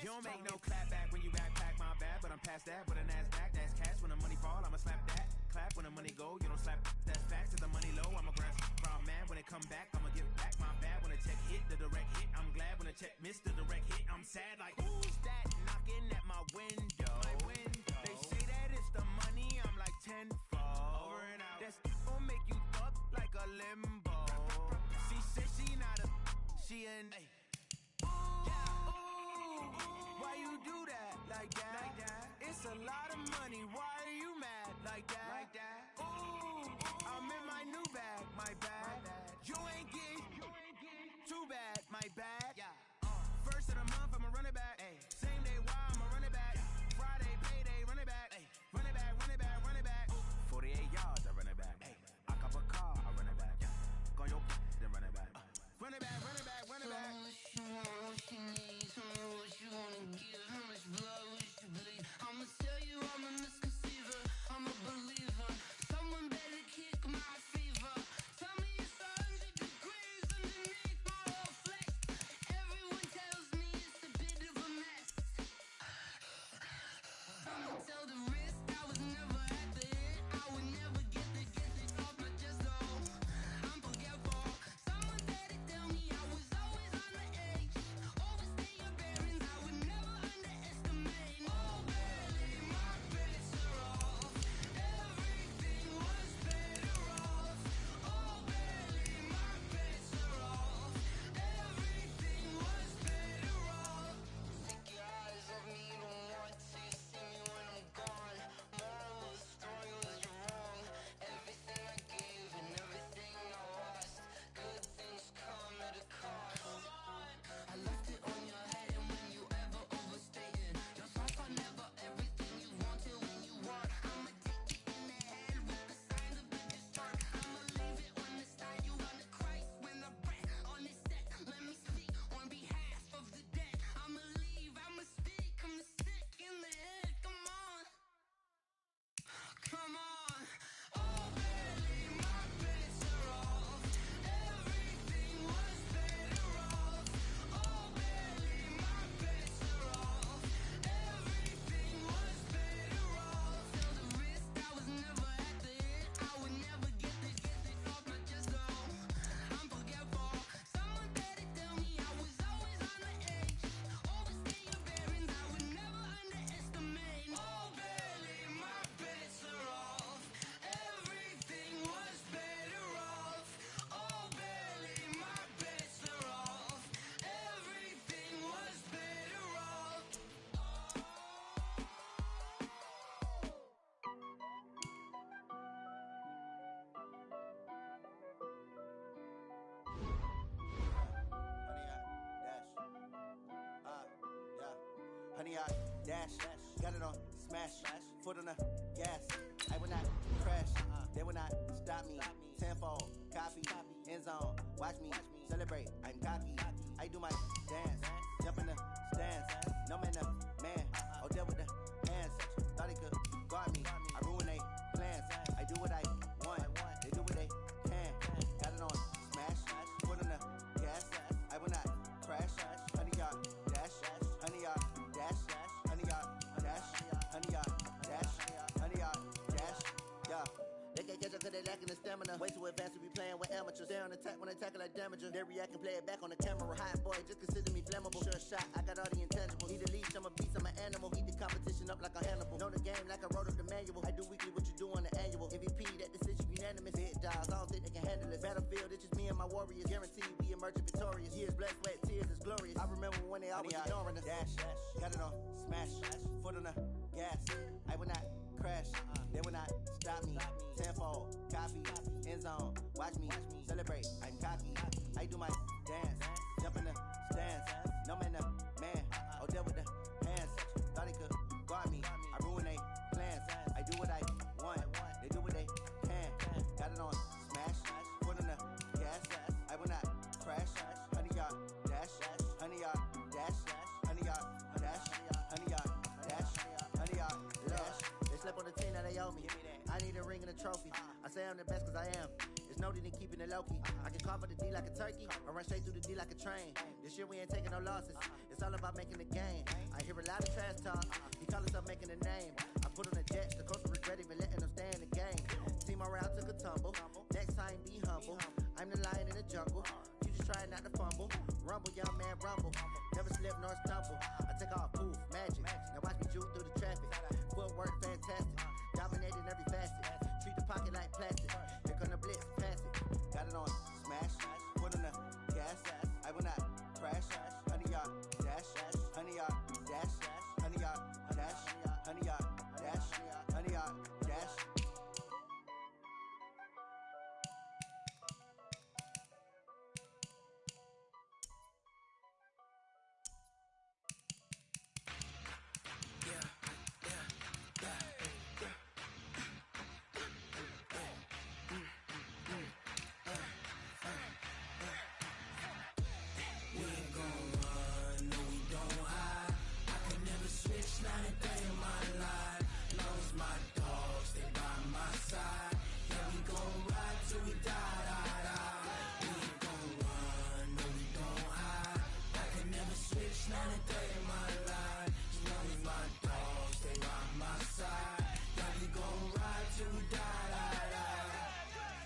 You don't make no clap back when you backpack, my bad, but I'm past that. But a NASDAQ, that's cash. When the money fall, I'ma slap that. Clap when the money go, you don't slap. That's facts. If the money low, I'ma grab from man. When it come back, I'ma give back my bad. When the check hit, the direct hit, I'm glad. When the check missed the direct hit, I'm sad. Like, who's that knocking at my window? They say that it's the money, I'm like tenfold. Over and out. That's gon' make you up like a limbo. She said she not a, she an. Why you do that like that? It's a lot of money. Why are you mad like that? Ooh, I'm in my new bag, my bad. You ain't getting too bad, my bad. First of the month, I'ma run it back. Same day, why I'ma run it back. Friday, payday, run it back. Run it back, run it back, run it back. 48 yards, I run it back. I cop a car, I run it back. Go your then run it back. Run it back, run it back, run it back. Tell me what you want, what you need. Tell me what you wanna give. How much blood would you bleed? I'ma tell you I'm a misconceiver. I'm a believer. Someone better kick my fever. Tell me it's 100 degrees underneath my whole flesh. Everyone tells me it's a bit of a mess. I'ma tell the risk I was never at the hit. I would never get it off my chest though. I'm forgetful. Someone better tell me I was always on the edge. Overstay your bearings, I would never underestimate. Oh, barely, my bets are off. Everything was better off. Oh, barely, my bets are off. Everything was better off. Take your eyes off me, you don't want to see me when I'm gone. Moral of the story was you're wrong. Everything I gave and everything I lost. Good things come at a cost. I left it on your head, and when you ever overstay it, your thoughts are never everything you wanted when you want. I'ma take it in the head with the signs of the distort. I'ma leave it on the side. You on the Christ when the breath on this set. Let me speak on behalf of the dead. I'ma leave, I'ma speak. I'm the sick in the head. Come on, come on. Oh, barely, my bets are off. Everything was better off. Oh, barely, my bets are off. Everything was better off. Tell the risk I was never at the hit. I would never get it off my chest though. I'm forgetful. Someone better tell me I was always on the edge. Overstay your bearings, I would never underestimate. Oh, barely, my bets are off. Everything was better off. Oh, barely, my bets are off. Everything was better off. Honey, I dash, got it on smash, foot on the gas. I will not crash, they will not stop me. Tenfold, copy, end zone, watch me celebrate. I'm cocky, I do my dance, jump in the stands. No man, man, oh, deal with the hands. Thought he could guard me, I ruin they plans. I do what I want, they do what they can. Got it on smash, foot on the gas. I will not crash, honey, y'all dash, honey, y'all dash, honey, y'all dash, honey, y'all dash, honey, y'all dash, yeah. They can't catch up cause they lacking the stamina. Way too advanced to be playing with amateurs. Stay on attack when I tackle like damager. They react and play it back on the camera. Hot boy, just consider me flammable. Sure shot, I got all the intangibles. Need a leash, I'm a beast, I'm an animal. Heat the competition up like a Hannibal. Know the game like I wrote up the manual. I do weekly what you do on the annual. MVP, that decision unanimous. Big dogs, I don't think they can handle it. Battlefield, it's just me and my warriors. Guaranteed we emerging victorious. Years, blood, sweat, tears, it's glorious. I remember when they always ignoring us. Dash, got it on smash, foot on the gas. I will not crash, they will not stop me. Tenfold, copy, end zone, watch me celebrate. I'm cocky, I do my dance, jump in the stands. No man, man, oh, deal with the hands. Thought he could guard me, I ruin they plans. I do what I want, they do what they can. Got it on smash, foot on the gas. I will not crash, honey, y'all dash, honey, y'all dash, honey, y'all dash, honey, y'all dash, honey, y'all dash. They slept on the team that they owe me. I need a ring and a trophy. I I say I'm the best cause I am. It's no need in keeping it low-key. I can carve up the D like a turkey, or run straight through the D like a train. This year we ain't taking no losses. It's all about making the game. I hear a lot of trash talk. He call himself making a name. I put on the Jets, the coach will regret even letting them stay in the game. Team around took a tumble. Next time be humble. I'm the lion in the jungle. You just try not to fumble. Rumble, young man, rumble. Never slip nor stumble. I take off, poof, magic. Now watch me juke through the traffic. Footwork fantastic. Dominating every facet. Treat the pocket like plastic. Here come the blitz, pass it. Got it on smash. Put on the gas. I will not crash. 100-yard dash. 100-yard dash. 100-yard dash. 100-yard dash. 100-yard dash.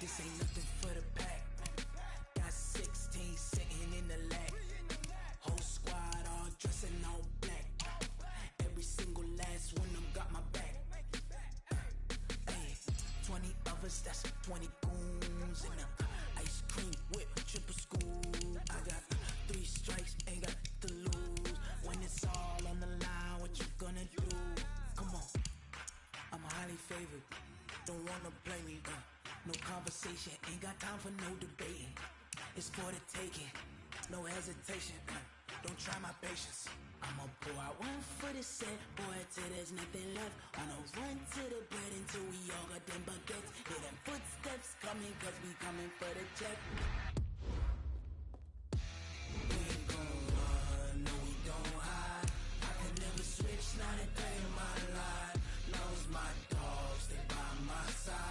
This ain't nothing for the pack. Got 16 sitting in the lap. Whole squad all dressing all black. Every single last one of them got my back. Hey, 20 of us, that's 20 goons. And a ice cream whip, triple school. I got 3 strikes, ain't got to lose. When it's all on the line, what you gonna do? Come on, I'm highly favored. Don't wanna play me, no conversation, ain't got time for no debating. It's for the taking, no hesitation. Don't try my patience. I'ma pour out one for the set, boy, till there's nothing left. On a run to the bread until we all got them baguettes. Hear them footsteps coming, cause we coming for the check. We ain't gon' run, no we don't hide. I can never switch, not a